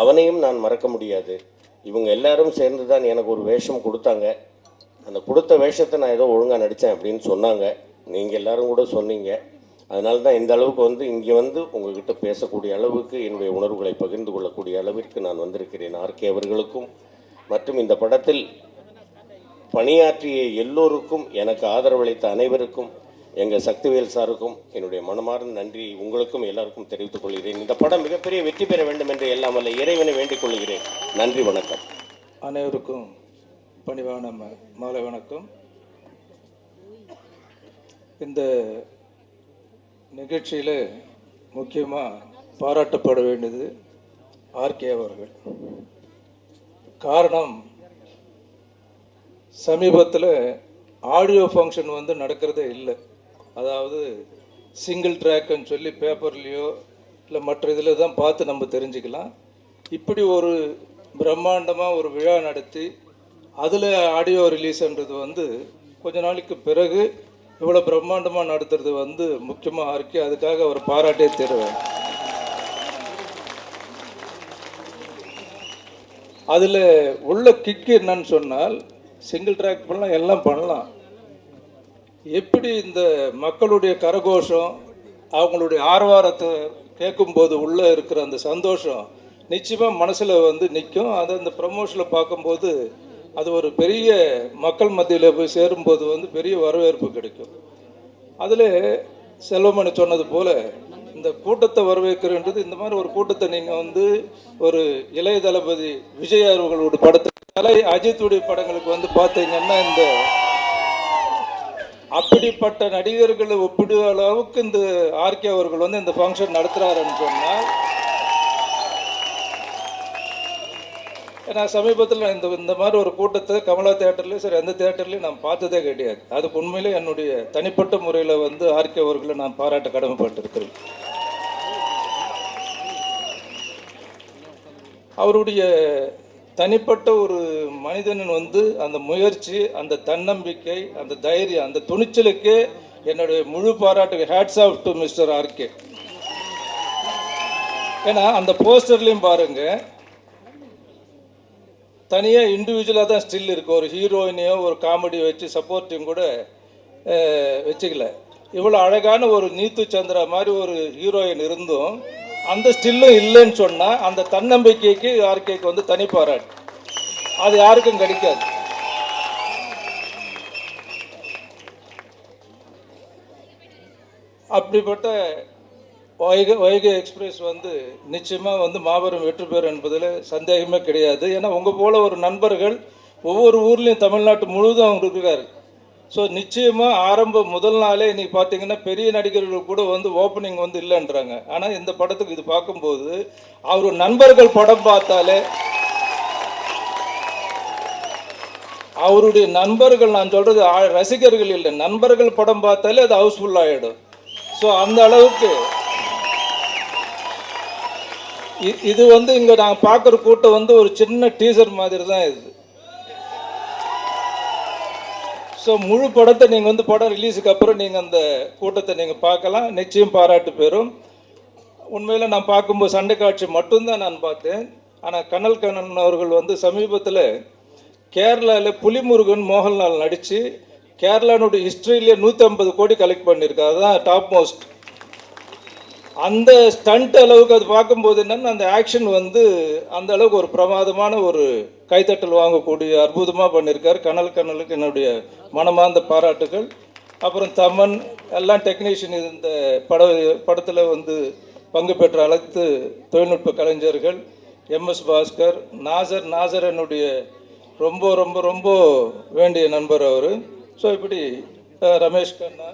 Speaker 5: அவனையும் நான் மறக்க முடியாது. இவங்க எல்லாரும் சேர்ந்து தான் எனக்கு ஒரு வேஷம் கொடுத்தாங்க. அந்த கொடுத்த வேஷத்தை நான் ஏதோ ஒழுங்காக நடித்தேன் அப்படின்னு சொன்னாங்க. நீங்கள் எல்லோரும் கூட சொன்னீங்க. அதனால தான் இந்த அளவுக்கு வந்து இங்கே வந்து உங்ககிட்ட பேசக்கூடிய அளவுக்கு என்னுடைய உணர்வுகளை பகிர்ந்து கொள்ளக்கூடிய அளவிற்கு நான் வந்திருக்கிறேன். ஆர்கே அவர்களுக்கும் மற்றும் இந்த படத்தில் பணியாற்றிய எல்லோருக்கும், எனக்கு ஆதரவளித்த அனைவருக்கும், எங்கள் சக்திவேல் சாருக்கும் என்னுடைய மனமார்ந்த நன்றி உங்களுக்கும் எல்லாருக்கும் தெரிவித்துக் கொள்கிறேன். இந்த படம் மிகப்பெரிய வெற்றி பெற வேண்டும் என்று எல்லாம் வல்ல இறைவனை வேண்டிக் கொள்கிறேன். நன்றி, வணக்கம்.
Speaker 6: அனைவருக்கும் பணிவான மாலை வணக்கம். இந்த நிகழ்ச்சியில் முக்கியமாக பாராட்டப்பட வேண்டியது ஆர்கே அவர்கள். காரணம், சமீபத்தில் ஆடியோ ஃபங்க்ஷன் வந்து நடக்கிறதே இல்லை. அதாவது சிங்கிள் ட்ராக்குன்னு சொல்லி பேப்பர்லேயோ இல்லை மற்ற இதில் தான் பார்த்து நம்ம தெரிஞ்சுக்கலாம். இப்படி ஒரு பிரம்மாண்டமாக ஒரு விழா நடத்தி அதில் ஆடியோ ரிலீஸ்ன்றது வந்து கொஞ்ச நாளைக்கு பிறகு இவ்வளோ பிரம்மாண்டமாக நடத்துறது வந்து முக்கியமாக ஆர்கே. அதுக்காக அவர் பாராட்டே தருவேன். அதில் உள்ள கிக்கு என்னன்னு சொன்னால், சிங்கிள் ட்ராக் பண்ணலாம், எல்லாம் பண்ணலாம். எப்படி இந்த மக்களுடைய கரகோஷம், அவங்களுடைய ஆரவாரத்தை கேட்கும்போது உள்ளே இருக்கிற அந்த சந்தோஷம் நிச்சயமாக மனசில் வந்து நிற்கும். அதை அந்த ப்ரமோஷனில் பார்க்கும்போது அது ஒரு பெரிய மக்கள் மத்தியில் போய் சேரும்போது வந்து பெரிய வரவேற்பு கிடைக்கும். அதில் செல்வமணி சொன்னது போல் இந்த கூட்டத்தை வரவேற்கிறன்றது, இந்த மாதிரி ஒரு கூட்டத்தை நீங்கள் வந்து ஒரு இளைய தளபதி விஜய் அவர்களோட படத்தை, அஜித்துடைய படங்களுக்கு வந்து பார்த்தீங்கன்னா, இந்த அப்படிப்பட்ட நடிகர்களை ஒப்பிடுற அளவுக்கு இந்த ஆர்கே அவர்கள் வந்து இந்த ஃபங்க்ஷன் நடத்துகிறாருன்னு சொன்னால், ஏன்னா சமீபத்தில் இந்த மாதிரி ஒரு கூட்டத்தை கமலா தேட்டர்லேயும் சரி எந்த தேட்டர்லையும் நான் பார்த்ததே கிடையாது. அதுக்கு உண்மையிலே என்னுடைய தனிப்பட்ட முறையில் வந்து ஆர்கே அவர்களை நான் பாராட்ட கடமைப்பட்டிருக்கிறேன். அவருடைய தனிப்பட்ட ஒரு மனிதனின் வந்து அந்த முயற்சி, அந்த தன்னம்பிக்கை, அந்த தைரியம், அந்த துணிச்சலுக்கு என்னுடைய முழு பாராட்டு. Hats off to mister RK. ஏன்னா அந்த போஸ்டர்லேயும் பாருங்கள், தனியாக இண்டிவிஜுவலாக தான் ஸ்டில் இருக்குது. ஒரு ஹீரோயினையோ ஒரு காமெடி வச்சு சப்போர்ட்டிங் கூட வச்சுக்கல. இவ்வளோ அழகான ஒரு நீத்து சந்திரா மாதிரி ஒரு ஹீரோயின் இருந்தும் அந்த ஸ்டில்லும் இல்லைன்னு சொன்னால், அந்த தன்னம்பிக்கைக்கு ஆர்கேக்கு வந்து தனி பாராட்டு. அது யாருக்கும் கிடைக்காது. அப்படிப்பட்ட வைகை எக்ஸ்பிரஸ் வந்து நிச்சயமாக வந்து மாபெரும் வெற்றி பெறும் என்பதில் சந்தேகமே கிடையாது. ஏன்னா உங்கள் போல் ஒரு நண்பர்கள் ஒவ்வொரு ஊர்லேயும் தமிழ்நாட்டு முழுவதும் அவங்க இருக்கிறாரு. ஸோ நிச்சயமாக ஆரம்ப முதல் நாளே இன்றைக்கி பார்த்தீங்கன்னா பெரிய நடிகர்கள் கூட வந்து ஓப்பனிங் வந்து இல்லைன்றாங்க. ஆனால் இந்த படத்துக்கு இது பார்க்கும்போது அவர் நண்பர்கள் படம் பார்த்தாலே, அவருடைய நண்பர்கள், நான் சொல்கிறது ரசிகர்கள் இல்லை, நண்பர்கள் படம் பார்த்தாலே அது ஹவுஸ்ஃபுல் ஆகிடும். ஸோ அந்த அளவுக்கு இது வந்து இங்கே நான் பார்க்குற கூட்டம் வந்து ஒரு சின்ன டீசர் மாதிரி தான் இது. ஸோ முழு படத்தை நீங்கள் வந்து படம் ரிலீஸுக்கு அப்புறம் நீங்கள் அந்த கூட்டத்தை நீங்கள் பார்க்கலாம். நிச்சயம் பாராட்டு பெறும். உண்மையில் நான் பார்க்கும்போது சண்டை காட்சி மட்டும்தான் நான் பார்த்தேன். ஆனால் கனல் கண்ணன் அவர்கள் வந்து சமீபத்தில் கேரளாவில் புலிமுருகன் மோகன்லால் நடித்து கேரளானுடைய ஹிஸ்ட்ரியிலே 150 கோடி கலெக்ட் பண்ணியிருக்காரு. அதுதான் டாப் மோஸ்ட். அந்த ஸ்டண்ட் அளவுக்கு அது பார்க்கும்போது என்னென்னா, அந்த ஆக்ஷன் வந்து அந்த அளவுக்கு ஒரு பிரமாதமான ஒரு கைத்தட்டல் வாங்கக்கூடிய அற்புதமாக பண்ணியிருக்கார். கனலுக்கு என்னுடைய மனமார்ந்த பாராட்டுகள். அப்புறம் தமன் எல்லாம் டெக்னீஷியன், இந்த படத்தில் வந்து பங்கு பெற்ற அனைத்து தொழில்நுட்ப கலைஞர்கள், MS பாஸ்கர், நாசர் என்னுடைய ரொம்ப ரொம்ப ரொம்ப வேண்டிய நண்பர் அவர். ஸோ இப்படி ரமேஷ் கண்ணா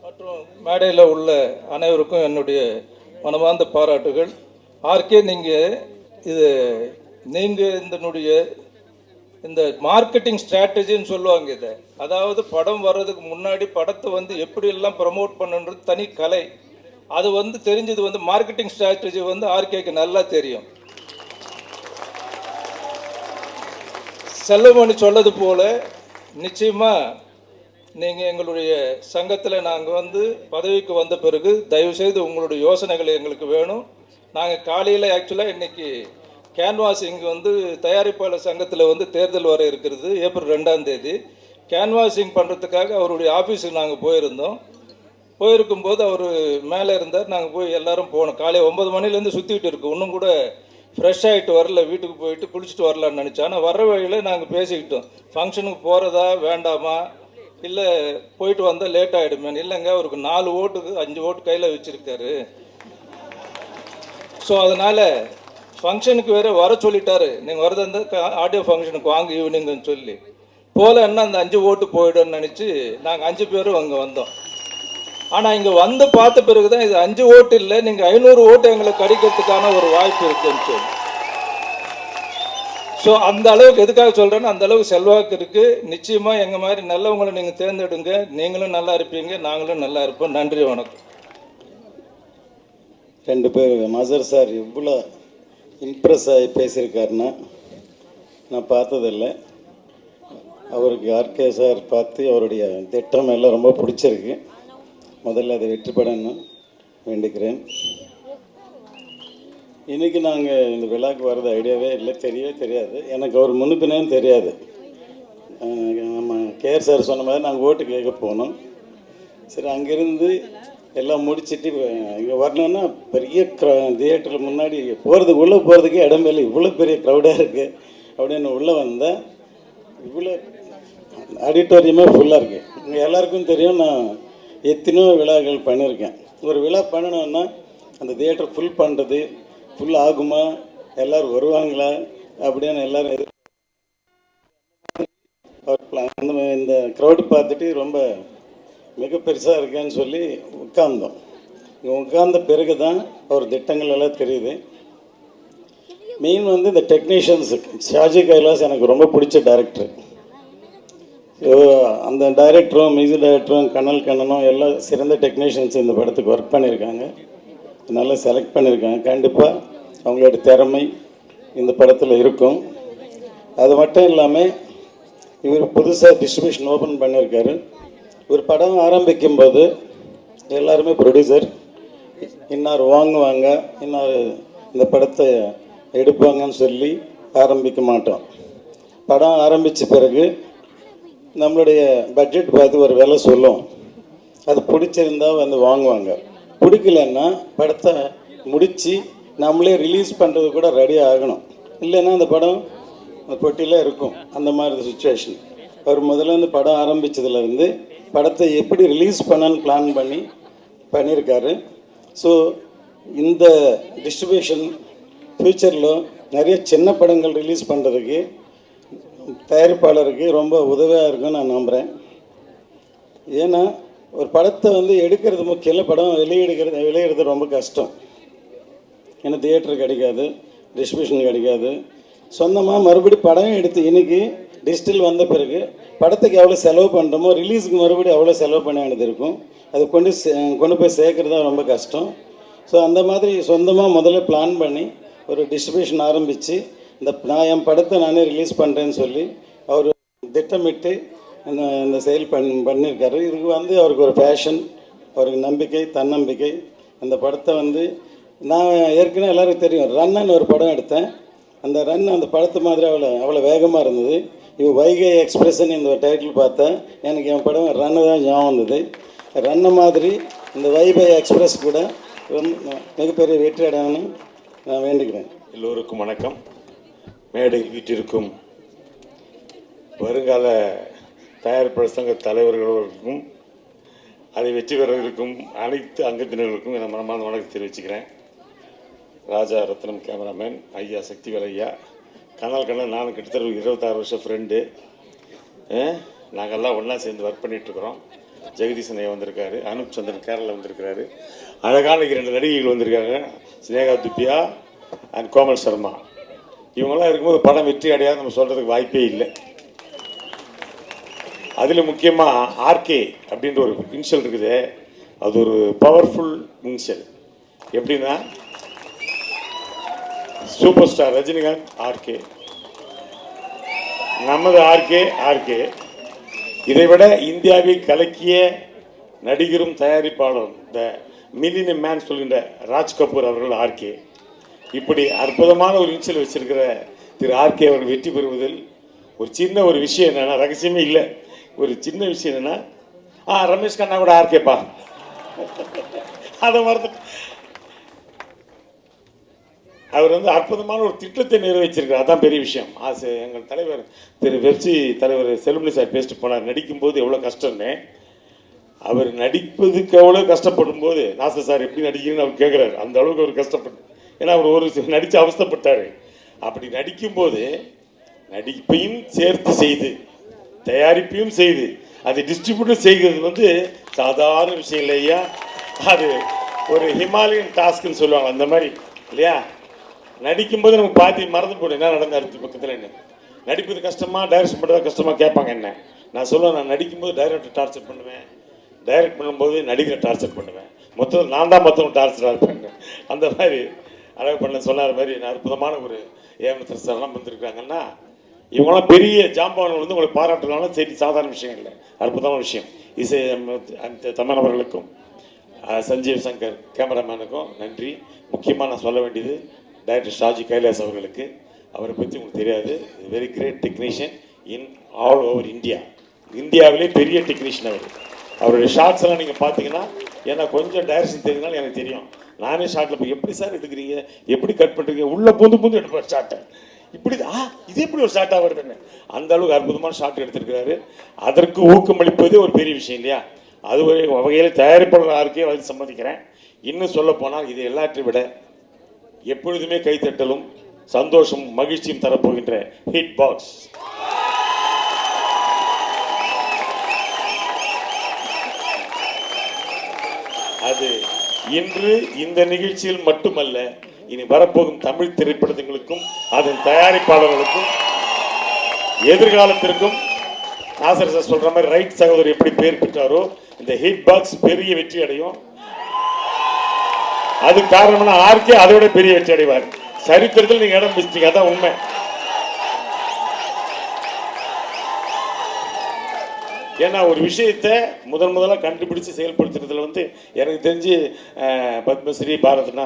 Speaker 6: மற்றும் மேடையில் உள்ள அனைவருக்கும் என்னுடைய மனமார்ந்த பாராட்டுகள். ஆர்கே, நீங்கள் இந்த மார்க்கெட்டிங் ஸ்ட்ராட்டஜின்னு சொல்லுவாங்க இதை. அதாவது படம் வர்றதுக்கு முன்னாடி படத்தை வந்து எப்படியெல்லாம் ப்ரமோட் பண்ணுன்றது தனி கலை. அது வந்து தெரிஞ்சது வந்து மார்க்கெட்டிங் ஸ்ட்ராட்டஜி வந்து ஆர்கேக்கு நல்லா தெரியும். செல்வமணி சொன்னது போல் நிச்சயமாக நீங்கள் எங்களுடைய சங்கத்தில் நாங்கள் வந்து பதவிக்கு வந்த பிறகு தயவுசெய்து உங்களுடைய யோசனைகள் எங்களுக்கு வேணும். நாங்கள் காலையில் ஆக்சுவலாக இன்றைக்கி கேன்வாசிங் வந்து தயாரிப்பாளர் சங்கத்தில் வந்து தேர்தல் வர இருக்கிறது, ஏப்ரல் 2ஆம் தேதி. கேன்வாசிங் பண்ணுறதுக்காக அவருடைய ஆஃபீஸுக்கு நாங்கள் போயிருந்தோம். போயிருக்கும்போது அவர் மேலே இருந்தார். நாங்கள் போய் எல்லாரும் போனோம். காலை 9 மணிலேருந்து சுற்றிக்கிட்டு இருக்கோம். இன்னும் கூட ஃப்ரெஷ் ஆகிட்டு வரல, வீட்டுக்கு போயிட்டு குளிச்சுட்டு வரலான்னு நினச்சோம். ஆனால் வர்ற வழியில் நாங்கள் பேசிக்கிட்டோம், ஃபங்க்ஷனுக்கு போகிறதா வேண்டாமா, இல்லை போயிட்டு வந்தால் லேட் ஆகிடுமேன்னு. இல்லைங்க, அவருக்கு 4 ஓட்டுக்கு 5 ஓட்டு கையில் வச்சுருக்காரு. ஸோ அதனால் ஃபங்க்ஷனுக்கு வேறு வர சொல்லிட்டாரு. நீங்கள் வரதா இருந்தால் ஆடியோ ஃபங்க்ஷனுக்கு வாங்க ஈவினிங்குன்னு சொல்லி போகலன்னா அந்த 5 ஓட்டு போய்டும்னு நினச்சி நாங்கள் 5 பேரும் அங்கே வந்தோம். ஆனால் இங்கே வந்து பார்த்த பிறகு தான் இது 5 ஓட்டு இல்லை, நீங்கள் 500 ஓட்டு எங்களுக்கு கிடைக்கிறதுக்கான ஒரு வாய்ப்பு இருக்குன்னு சொல்லி. ஸோ அந்த அளவுக்கு எதுக்காக சொல்கிறேன்னா, அந்த அளவுக்கு செல்வாக்கு இருக்குது. நிச்சயமாக எங்கள் மாதிரி நல்லவங்களை நீங்கள் தேர்ந்தெடுங்க. நீங்களும் நல்லா இருப்பீங்க, நாங்களும் நல்லா இருப்போம். நன்றி, வணக்கம்.
Speaker 7: 2 பேர் மசர் சார் இவ்வளோ இம்ப்ரெஸ் ஆகி பேசியிருக்காருன்னா நான் பார்த்ததில்லை. அவருக்கு ஆர்கே சார் பார்த்து அவருடைய திட்டம் எல்லாம் ரொம்ப பிடிச்சிருக்கு. முதல்ல அதை வெற்றி பெறணும்னு வேண்டிக்கிறேன். இன்றைக்கி நாங்கள் இந்த விழாவுக்கு வர்றது ஐடியாவே இல்லை, தெரியவே தெரியாது. எனக்கு அவர் முன்னுப்பினேன்னு தெரியாது. நம்ம கேஆர் சார் சொன்ன மாதிரி நாங்கள் ஓட்டு கேட்க போனோம். சரி, அங்கேருந்து எல்லாம் முடிச்சுட்டு இங்கே வரணுன்னா பெரிய தியேட்டரில் முன்னாடி உள்ளே போகிறதுக்கே இடம் இல்லை, இவ்வளோ பெரிய க்ரௌடாக இருக்குது அப்படின்னு உள்ளே வந்தேன். இவ்வளோ ஆடிட்டோரியமே ஃபுல்லாக இருக்குது. இங்கே எல்லாருக்கும் தெரியும், நான் எத்தனையோ விழாக்கள் பண்ணியிருக்கேன். ஒரு விழா பண்ணணுன்னா அந்த தியேட்டர் ஃபுல் பண்ணுறது, ஃபுல் ஆகுமா, எல்லோரும் வருவாங்களா அப்படின்னு எல்லோரும் இந்த க்ரௌடு பார்த்துட்டு ரொம்ப மிக பெருசாக இருக்கேன்னு சொல்லி உட்கார்ந்தோம். இங்கே உட்கார்ந்த பிறகு தான் அவர் திட்டங்கள் எல்லாம் தெரியுது. மெயின் வந்து இந்த டெக்னீஷியன்ஸுக்கு ஷாஜி கைலாஸ் எனக்கு ரொம்ப பிடிச்ச டைரக்டர். அந்த டைரக்டரும் மியூசிக் டைரக்டரும் கண்ணனும் எல்லாம் சிறந்த டெக்னீஷியன்ஸ் இந்த படத்துக்கு ஒர்க் பண்ணியிருக்காங்க, நல்லா செலக்ட் பண்ணியிருக்காங்க. கண்டிப்பாக அவங்களோட திறமை இந்த படத்தில் இருக்கும். அது மட்டும் இல்லாமல் இவர் புதுசாக டிஸ்ட்ரிபியூஷன் ஓப்பன் பண்ணியிருக்காரு. ஒரு படம் ஆரம்பிக்கும்போது எல்லாருமே ப்ரொடியூசர் இன்னார் வாங்குவாங்க, இன்னார் இந்த படத்தை எடுப்பாங்கன்னு சொல்லி ஆரம்பிக்க மாட்டோம். படம் ஆரம்பித்த பிறகு நம்மளுடைய பட்ஜெட் பார்த்து ஒரு விலை சொல்லும். அது பிடிச்சிருந்தா வந்து வாங்குவாங்க, பிடிக்கலன்னா படத்தை முடித்து நம்மளே ரிலீஸ் பண்ணுறது கூட ரெடி ஆகணும். இல்லைன்னா அந்த படம் அந்த பொட்டியில் இருக்கும். அந்த மாதிரி சுச்சுவேஷன். அவர் முதல்ல இந்த படம் ஆரம்பித்ததுலேருந்து படத்தை எப்படி ரிலீஸ் பண்ணான்னு பிளான் பண்ணியிருக்காரு. ஸோ இந்த டிஸ்ட்ரிபியூஷன் ஃப்யூச்சரில் நிறைய சின்ன படங்கள் ரிலீஸ் பண்ணுறதுக்கு தயாரிப்பாளருக்கு ரொம்ப உதவியாக இருக்குன்னு நான் நம்புகிறேன். ஏன்னா ஒரு படத்தை வந்து எடுக்கிறது முக்கியம் இல்லை, படம் வெளியிடுறது ரொம்ப கஷ்டம். ஏன்னா தியேட்டர் கிடைக்காது, டிஸ்ட்ரிபியூஷன் கிடைக்காது. சொந்தமாக மறுபடியும் படம் எடுத்து இன்றைக்கி டிஜிட்டல் வந்த பிறகு படத்துக்கு எவ்வளோ செலவு பண்ணுறோமோ ரிலீஸுக்கு மறுபடியும் அவ்வளோ செலவு பண்ண வேண்டியது இருக்கும். அது கொண்டு போய் சேர்க்குறது தான் ரொம்ப கஷ்டம். ஸோ அந்த மாதிரி சொந்தமாக முதல்ல பிளான் பண்ணி ஒரு டிஸ்ட்ரிபியூஷன் ஆரம்பித்து நான் என் படத்தை நானே ரிலீஸ் பண்ணுறேன்னு சொல்லி அவர் திட்டமிட்டு இந்த செயல் பண்ணியிருக்காரு. இதுக்கு வந்து அவருக்கு ஒரு பேஷன், அவருக்கு நம்பிக்கை, தன்னம்பிக்கை. அந்த படத்தை வந்து நான் ஏற்கனவே எல்லாருக்கும் தெரியும், ரன்னு ஒரு படம் எடுத்தேன். அந்த அந்த படத்து மாதிரி அவ்வளோ வேகமாக இருந்தது. இப்போ வைகை எக்ஸ்பிரஸ்ன்னு இந்த டைட்டில் பார்த்தேன், எனக்கு என் படம் ரன்னு தான் ஞாபகம் வந்தது. ரன்னு மாதிரி இந்த வைகை எக்ஸ்பிரஸ் கூட மிகப்பெரிய வெற்றி அடையணும்னு நான் வேண்டுகிறேன்.
Speaker 8: எல்லோருக்கும் வணக்கம். மேடையில் வீட்டிற்கும் வருங்கால தயாரிப்பாளர் சங்க தலைவர்களுக்கும் அதை வெற்றி பெற இருக்கும் அனைத்து அங்கத்தினர்களுக்கும் என் மனமார்ந்த வணக்கம் தெரிவிச்சுக்கிறேன். ராஜா ரத்னம் கேமராமேன் ஐயா, சக்திவேல் ஐயா, கண்ணன் நானும் கிட்டத்தட்ட 26 வருஷம் ஃப்ரெண்டு. நாங்கள்லாம் ஒன்றா சேர்ந்து ஒர்க் பண்ணிகிட்ருக்குறோம். ஜெகதீசன் ஐயா வந்திருக்காரு, அனுப் சந்திரன் கேரளா வந்திருக்கிறாரு, அழகான 2 நடிகைகள் வந்திருக்காங்க, ஸ்னேகா துப்பியா அண்ட் கோமல் சர்மா. இவங்கெல்லாம் இருக்கும்போது படம் வெற்றி அடையாது நம்ம சொல்கிறதுக்கு வாய்ப்பே இல்லை. அதில் முக்கியமாக ஆர்கே அப்படின்ற ஒரு இன்ஷியல் இருக்குது, அது ஒரு பவர்ஃபுல் இன்ஷியல். எப்படின்னா சூப்பர் ஸ்டார் ரஜினிகாந்த் ஆர்கே, நமது ஆர்கே. இதை விட இந்தியாவை கலக்கிய நடிகரும் தயாரிப்பாளரும் த மில்லியன் மேன் சொல்கின்ற ராஜ் கபூர் அவர்கள் ஆர்கே. இப்படி அற்புதமான ஒரு இன்ஷியல் வச்சிருக்கிற திரு ஆர்கே அவர்கள் வெற்றி பெறுவதில் ஒரு சின்ன ஒரு விஷயம் என்னென்னா, ரகசியமே இல்லை, ஒரு சின்ன விஷயம் என்னென்னா, ரமேஷ் கண்ணா கூட ஆர்கேப்பா அதை மறந்துட்டு அவர் வந்து அற்புதமான ஒரு திட்டத்தை நிறைவேற்றிருக்கார். அதான் பெரிய விஷயம். எங்கள் தலைவர் திரு வெப்சி தலைவர் செல்வமணி சார் பேசிட்டு போனார், நடிக்கும்போது எவ்வளோ கஷ்டம்னு. அவர் நடிப்பதுக்கு எவ்வளோ கஷ்டப்படும் போது நாசர் சார் எப்படி நடிக்கிறீங்கன்னு அவர் கேட்குறாரு. அந்த அளவுக்கு அவர் கஷ்டப்பட்டு, ஏன்னா அவர் ஒரு நடித்து அவஸ்தைப்பட்டார். அப்படி நடிக்கும்போது நடிப்பையும் சேர்த்து செய்து, தயாரிப்பையும் செய்து, அதை டிஸ்ட்ரிபியூட்டும் செய்கிறது வந்து சாதாரண விஷயம் இல்லையா. அது ஒரு ஹிமாலயன் டாஸ்க்குன்னு சொல்லுவாங்க, அந்த மாதிரி இல்லையா. நடிக்கும்போது நமக்கு பாதி மறந்து போடும் என்ன நடந்த அடுத்த பக்கத்தில். என்ன நடிப்பது கஷ்டமா டைரக்ஷன் பண்ணுறது கஷ்டமாக கேட்பாங்க என்ன. நான் சொல்லுவேன், நான் நடிக்கும்போது டைரக்டர் டார்ச்சர் பண்ணுவேன், டைரக்ட் பண்ணும்போது நடிகரை டார்ச்சர் பண்ணுவேன், மொத்தம் நான் தான் மொத்தம் டார்ச்சராக பண்ணேன். அந்த மாதிரி அழகு பண்ண சொன்னார் மாதிரி நான் அற்புதமான ஒரு ஏமனத்தர் சார்லாம் வந்திருக்காங்கன்னா, இவங்களாம் பெரிய ஜாம்பவான்கள் வந்து உங்களை பாராட்டுனாலும் சரி, சாதாரண விஷயம் இல்லை, அற்புதமான விஷயம். இசை தமிழ் அவர்களுக்கும் சஞ்சீவ் சங்கர் கேமராமேனுக்கும் நன்றி. முக்கியமாக நான் சொல்ல வேண்டியது டைரக்டர் ஷாஜி கைலாஸ் அவர்களுக்கு. அவரை பற்றி உங்களுக்கு தெரியாது, very great technician in all over India. இந்தியாவிலே பெரிய டெக்னீஷியன் அவர். அவருடைய ஷார்ட்ஸ் எல்லாம் நீங்கள் பார்த்தீங்கன்னா, ஏன்னா கொஞ்சம் டைரக்ஷன் தெரிஞ்சாலும் எனக்கு தெரியும். நானே ஷார்ட்டில் போய் எப்படி சார் எடுக்கிறீங்க, எப்படி கட் பண்ணுறீங்க, உள்ளே பூந்து எடுப்பார் ஷார்ட்டை. இப்படி இது எப்படி ஒரு ஷார்ட்டாக வருதுன்னு அந்த அளவுக்கு அற்புதமான ஷார்ட் எடுத்திருக்கிறாரு. அதற்கு ஊக்கமளிப்பதே ஒரு பெரிய விஷயம் இல்லையா. அது ஒரு வகையில் தயாரிப்பாளர் யாருக்கே வந்து சம்மதிக்கிறேன். இன்னும் சொல்ல போனால் இது எல்லாற்றையும் விட எப்பொழுதுமே கைத்தட்டலும் சந்தோஷம் மகிழ்ச்சியும் தரப்போகின்ற ஹிட் பாக்ஸ். அது இன்று இந்த நிகழ்ச்சியில் மட்டுமல்ல, இனி வரப்போகும் தமிழ் திரைப்படங்களுக்கும் அதன் தயாரிப்பாளர்களுக்கும் எதிர்காலத்திற்கும் நாசர் சார் சொல்ற மாதிரி ரைட் சகோதரர் எப்படி பேர் பெற்றாரோ இந்த ஹிட் பாக்ஸ் பெரிய வெற்றி அடையும். அது காரணம்னா ஆர்கே அதோட பெரிய வெற்றி அடைவார். சரித்திரத்தில் நீங்க இடம் பிடிச்சிங்க, அதான் உண்மை. ஏன்னா ஒரு விஷயத்தை முதலாக கண்டுபிடிச்சு செயல்படுத்துறதுல வந்து எனக்கு தெரிஞ்சு பத்மஸ்ரீ பாரத்னா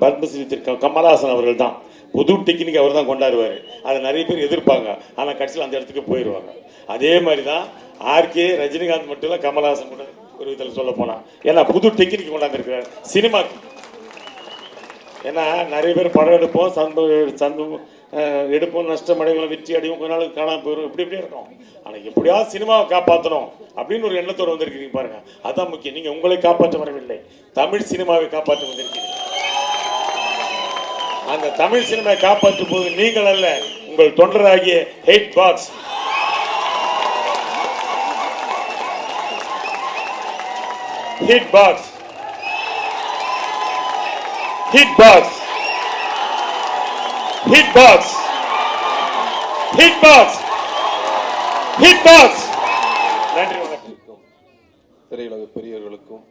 Speaker 8: பத்மஸ்ரீ திரு கமலஹாசன் அவர்கள் தான். புது டெக்னிக் அவர் தான் கொண்டாடுவார். அதை நிறைய பேர் எதிர்ப்பாங்க, ஆனால் கடைசியில் அந்த இடத்துக்கு போயிடுவாங்க. அதே மாதிரி தான் ஆர்கே, ரஜினிகாந்த் மட்டும் இல்லை, கமலஹாசன் கூட ஒரு விதத்தில் சொல்ல போனால். ஏன்னா புது டெக்னிக் கொண்டாந்துருக்கிறார் சினிமாக்கு. ஏன்னா நிறைய பேர் படம் எடுப்போம், சந்தோம் எடுப்போம், நஷ்டம் அடைவோம், வெற்றி அடைவோம், கொஞ்ச நாளுக்கு காணாமல் போயிடும், இப்படி இருக்கும். ஆனால் எப்படியாவது சினிமாவை காப்பாற்றணும் அப்படின்னு ஒரு எண்ணத்தோடு வந்திருக்கீங்க பாருங்க. அதான் முக்கியம். நீங்கள் உங்களை காப்பாற்ற வரவில்லை, தமிழ் சினிமாவை காப்பாற்ற வந்திருக்கீங்க. அந்த தமிழ் சினிமாவை காப்பாற்றும் போது நீங்கள் அல்ல, உங்கள் தொண்டராகிய hit box. Hit box, hit box, hit box, hit box, hit box. நன்றி, வணக்கம்.
Speaker 9: திரையுலக பெரியவர்களுக்கும்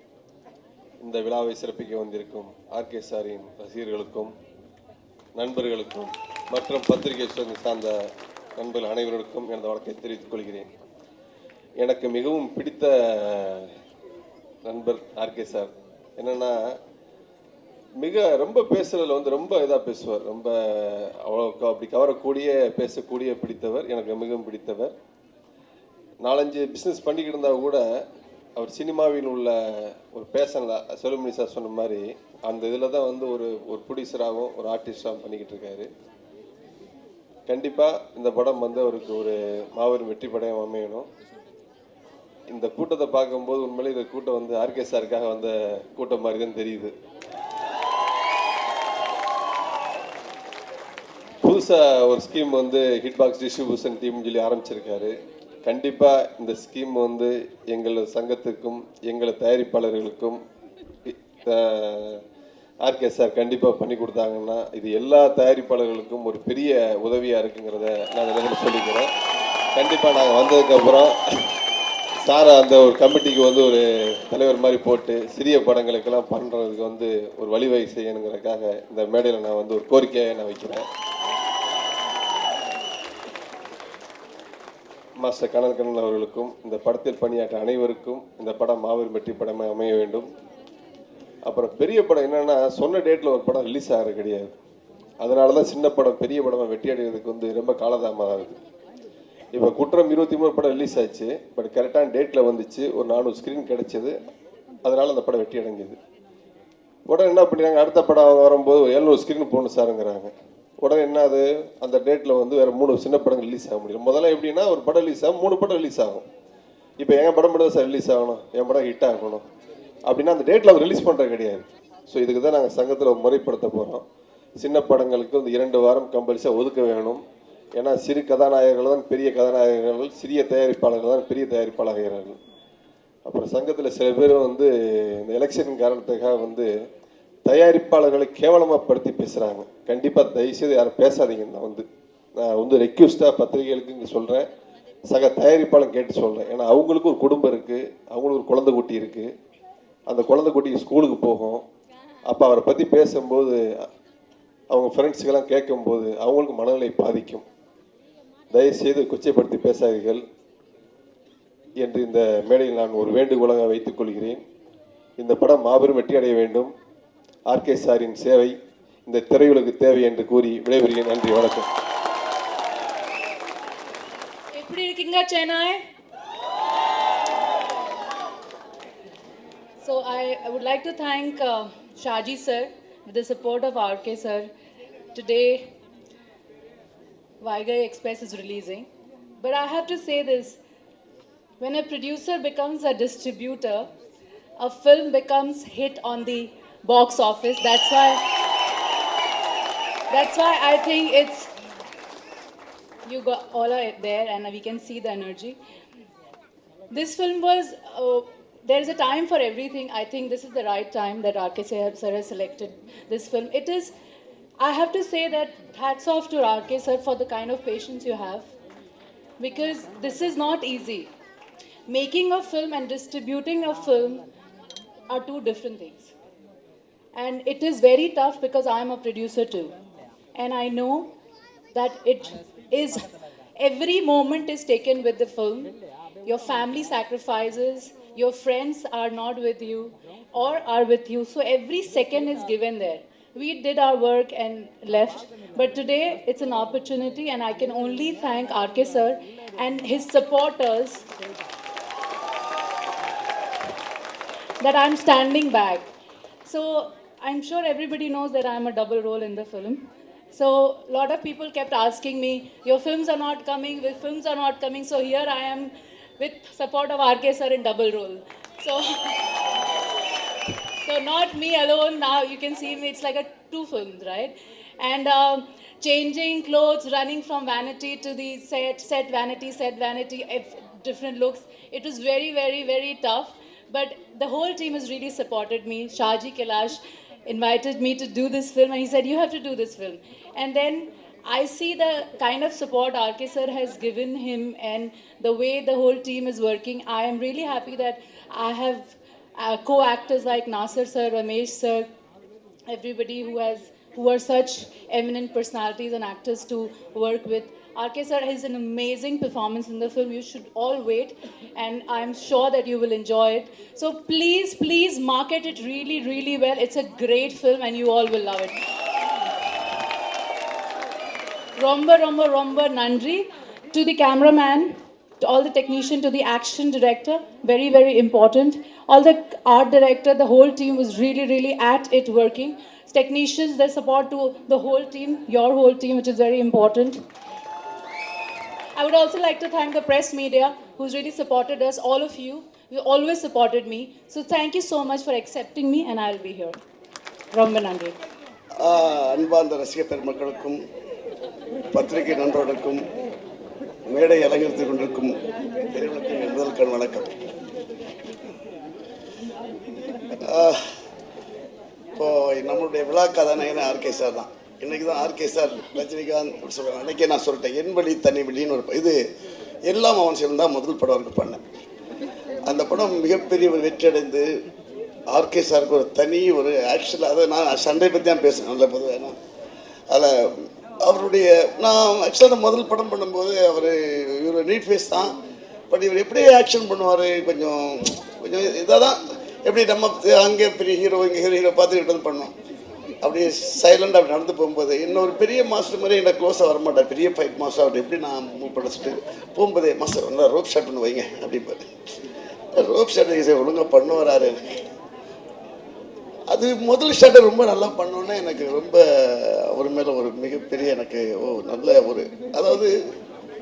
Speaker 9: இந்த விழாவை சிறப்பிக்க வந்திருக்கும் ஆர்கே சாரின் ரசிகர்களுக்கும் நண்பர்களுக்கும் மற்றும் பத்திரிகை சார்ந்த நண்பர்கள் அனைவருக்கும் எனது வணக்கத்தை தெரிவித்துக் கொள்கிறேன். எனக்கு மிகவும் பிடித்த நண்பர் ஆர்கே சார். என்னென்னா ரொம்ப பேசுகிறதுல வந்து ரொம்ப இதாக பேசுவார், ரொம்ப அவ்வளோ அப்படி கவரக்கூடிய பேசக்கூடிய பிடித்தவர், எனக்கு மிகவும் பிடித்தவர். 4-5 பிஸ்னஸ் பண்ணிக்கிட்டு இருந்தால் கூட அவர் சினிமாவில் உள்ள ஒரு பேஷனில் செல்வமணி சார் சொன்ன மாதிரி அந்த இதில் தான் வந்து ஒரு ப்ரொடியூசராகவும் ஒரு ஆர்டிஸ்டாகவும் பண்ணிக்கிட்டு இருக்காரு. கண்டிப்பாக இந்த படம் வந்து அவருக்கு ஒரு மாபெரும் வெற்றி படம் அமையணும். இந்த கூட்டத்தை பார்க்கும்போது உண்மையிலே இந்த கூட்டம் வந்து ஆர்கே சாருக்காக வந்த கூட்டம் மாதிரி தான் தெரியுது. புதுசாக ஒரு ஸ்கீம் வந்து ஹிட் பாக்ஸ் டிஸ்ட்ரிபியூஷன் டீம் சொல்லி ஆரம்பிச்சிருக்காரு. கண்டிப்பாக இந்த ஸ்கீம் வந்து எங்கள் சங்கத்துக்கும் எங்கள் தயாரிப்பாளர்களுக்கும் ஆர்கே சார் கண்டிப்பாக பண்ணி கொடுத்தாங்கன்னா இது எல்லா தயாரிப்பாளர்களுக்கும் ஒரு பெரிய உதவியாக இருக்குங்கிறத நான் இதில் சொல்லிக்கிறேன். கண்டிப்பாக நாங்கள் வந்ததுக்கப்புறம் சார் அந்த ஒரு கமிட்டிக்கு வந்து ஒரு தலைவர் மாதிரி போட்டு சிறிய படங்களுக்கெல்லாம் பண்ணுறதுக்கு வந்து ஒரு வழிவகை செய்யணுங்கிறதுக்காக இந்த மேடையில் நான் வந்து ஒரு கோரிக்கையை நான் வைக்கிறேன். மாஸ்டர் கனல் அவர்களுக்கும் இந்த படத்தில் பணியாற்ற அனைவருக்கும் இந்த படம் மாபெரும் வெற்றி படமாக அமைய வேண்டும். அப்புறம் பெரிய படம் என்னென்னா சொன்ன டேட்டில் ஒரு படம் ரிலீஸ் ஆகிறது கிடையாது. அதனால தான் சின்ன படம் பெரிய படமாக வெற்றி அடைகிறதுக்கு வந்து ரொம்ப காலதாமதம் ஆகுது. இப்போ குற்றம் 23 படம் ரிலீஸ் ஆச்சு, பட் கரெக்டான டேட்டில் வந்துச்சு. ஒரு 400 ஸ்க்ரீன் கிடச்சிது. அதனால் அந்த படம் வெற்றி அடைஞ்சது. உடனே என்ன பண்ணிடுறாங்க, அடுத்த படம் வரும்போது 700 ஸ்க்ரீன் போடணும் சாருங்கிறாங்க. உடனே என்ன அது அந்த டேட்டில் வந்து வேறு 3 சின்ன படங்கள் ரிலீஸ் ஆக முடியும். முதல்ல எப்படின்னா ஒரு படம் ரிலீஸ் ஆகும், 3 படம் ரிலீஸ் ஆகும். இப்போ என் படம் மட்டும் சார் ரிலீஸ் ஆகணும், என் படம் ஹிட் ஆகணும் அப்படின்னா அந்த டேட்டில் அவர் ரிலீஸ் பண்ணுறது கிடையாது. ஸோ இதுக்கு தான் நாங்கள் சங்கத்தில் முறைப்படுத்த போகிறோம். சின்ன படங்களுக்கு வந்து 2 வாரம் கம்பல்சரியாக ஒதுக்க வேணும். ஏன்னா சிறு கதாநாயகர்கள் தான் பெரிய கதாநாயகர்கள், சிறிய தயாரிப்பாளர்கள் தான் பெரிய தயாரிப்பாளர்கள். அப்புறம் சங்கத்தில் சில பேர் வந்து இந்த எலெக்ஷன் காரணத்துக்காக வந்து தயாரிப்பாளர்களை கேவலமாக படுத்தி பேசுகிறாங்க. கண்டிப்பாக தயவுசெய்து யாரும் பேசாதீங்க. நான் வந்து ரெக்வஸ்ட்டாக பத்திரிகைகளுக்கு இங்கே சொல்கிறேன், சக தயாரிப்பாளர் கேட்டு சொல்கிறேன். ஏன்னா அவங்களுக்கு ஒரு குடும்பம் இருக்குது, அவங்களுக்கு ஒரு குழந்தை குட்டி இருக்குது. அந்த குழந்தை குட்டி ஸ்கூலுக்கு போகும். அப்போ அவரை பற்றி பேசும்போது அவங்க ஃப்ரெண்ட்ஸுக்கெல்லாம் கேட்கும்போது அவங்களுக்கு மனநிலை பாதிக்கும். தயவுசெய்து கொச்சைப்படுத்தி பேசாதீர்கள் என்று இந்த மேடையில் நான் ஒரு வேண்டுகோளாக வைத்துக் கொள்கிறேன். இந்த படம் மாபெரும் வெற்றி அடைய வேண்டும். ஆர்கே சாரின் சேவை இந்த திரையுலகு தேவை என்று கூறி விடைபெறுகிறேன். நன்றி, வணக்கம்.
Speaker 10: எப்படி இருக்கீங்க Chennai? So I would like to thank Shaji sir with the support of RK sir. Today Vaigai Express is releasing. But I have to say this, when a producer becomes a distributor, a film becomes hit on the box office. That's why I think it's, you got all are there and we can see the energy. This film was, there is a time for everything. I think this is the right time that RK sir has selected this film. It is, I have to say that hats off to RK sir for the kind of patience you have, because this is not easy. Making a film and distributing a film are two different things. And it is very tough because I am a producer too. And I know that it is, every moment is taken with the film. Your family sacrifices, your friends are not with you or are with you. So every second is given there. We did our work and left. But today it's an opportunity and I can only thank RK sir and his supporters that I'm standing back. So I'm sure everybody knows that I'm a double role in the film. So a lot of people kept asking me, your films are not coming, films are not coming. So here I am with support of RK sir in double role. So not me alone, now you can see me, it's like a 2 films, right? And changing clothes, running from vanity to the set vanity, different looks. It was very, very, very tough. But the whole team has really supported me. Shaji Kailash invited me to do this film and he said, you have to do this film. And then I see the kind of support RK sir has given him and the way the whole team is working. I am really happy that I have co-actors like Nasir sir, Ramesh sir, everybody who are such eminent personalities and actors to work with. RK sir has an amazing performance in the film. You should all wait and I'm sure that you will enjoy it. So please, please market it really, really well. It's a great film and you all will love it. Romba, romba, romba nandri to the cameraman, to all the technician, to the action director, very, very important. All the art director, the whole team was really, really at it working. Technicians, their support to the whole team, your whole team, which is very important. I would also like to thank the press media who's really supported us, all of you. You always supported me. So thank you so much for accepting me and I'll be here. Romba nandri.
Speaker 11: அன்பார்ந்த ரசிக பெருமக்களுக்கும் பத்திரிகை நண்பர்களுக்கும் மேடை அலங்கரித்துக் கொண்டிருக்கும் பெரியவர்களுக்கும் என் முதல் கண் வணக்கம். இப்போது நம்மளுடைய விழா கதாநாயகன் ஆர்கே சார் தான். இன்றைக்கி தான் ஆர்கே சார் ரஜினிகாந்த் அப்படி சொல்கிறாங்க. அன்றைக்கே நான் சொல்லிட்டேன், என் வழி தனி வழின்னு ஒரு இது எல்லாம் அவன் சேர்ந்தான் முதல் படம் அவருக்கு பண்ணேன். அந்த படம் மிகப்பெரிய ஒரு வெற்றி அடைந்து ஆர்கே சாருக்கு ஒரு தனி ஒரு ஆக்சுவலாக அதை நான் சண்டை பற்றி தான் பேசுகிறேன் நல்ல பொதுவாக. ஏன்னா அதில் அவருடைய நான் ஆக்சுவலாக முதல் படம் பண்ணும்போது இவர் நீட் ஃபேஸ் தான். பட் இவர் எப்படி ஆக்ஷன் பண்ணுவார், கொஞ்சம் இதாக தான், எப்படி நம்ம அங்கே பெரிய ஹீரோ இங்கே ஹீரோ பார்த்துக்கிட்டு வந்து பண்ணோம். அப்படியே சைலண்டாக அப்படி நடந்து போகும்போது இன்னொரு பெரிய மாஸ்டர் மாதிரி என்னை க்ளோஸாக வரமாட்டார். பெரிய ஃபைட் மாஸ்டர் அவர் எப்படி நான் மூவ் படிச்சுட்டு போகும்போதே மாஸ்டர் நல்லா ரோப் ஷாட் பண்ணி வைங்க அப்படிப்பாரு. ரோப் ஷாட் ஒழுங்காக பண்ண வராரு. அது முதல் ஷாட்டை ரொம்ப நல்லா பண்ணோன்னே எனக்கு ரொம்ப அவர் மேலே ஒரு மிகப்பெரிய எனக்கு நல்ல ஒரு அதாவது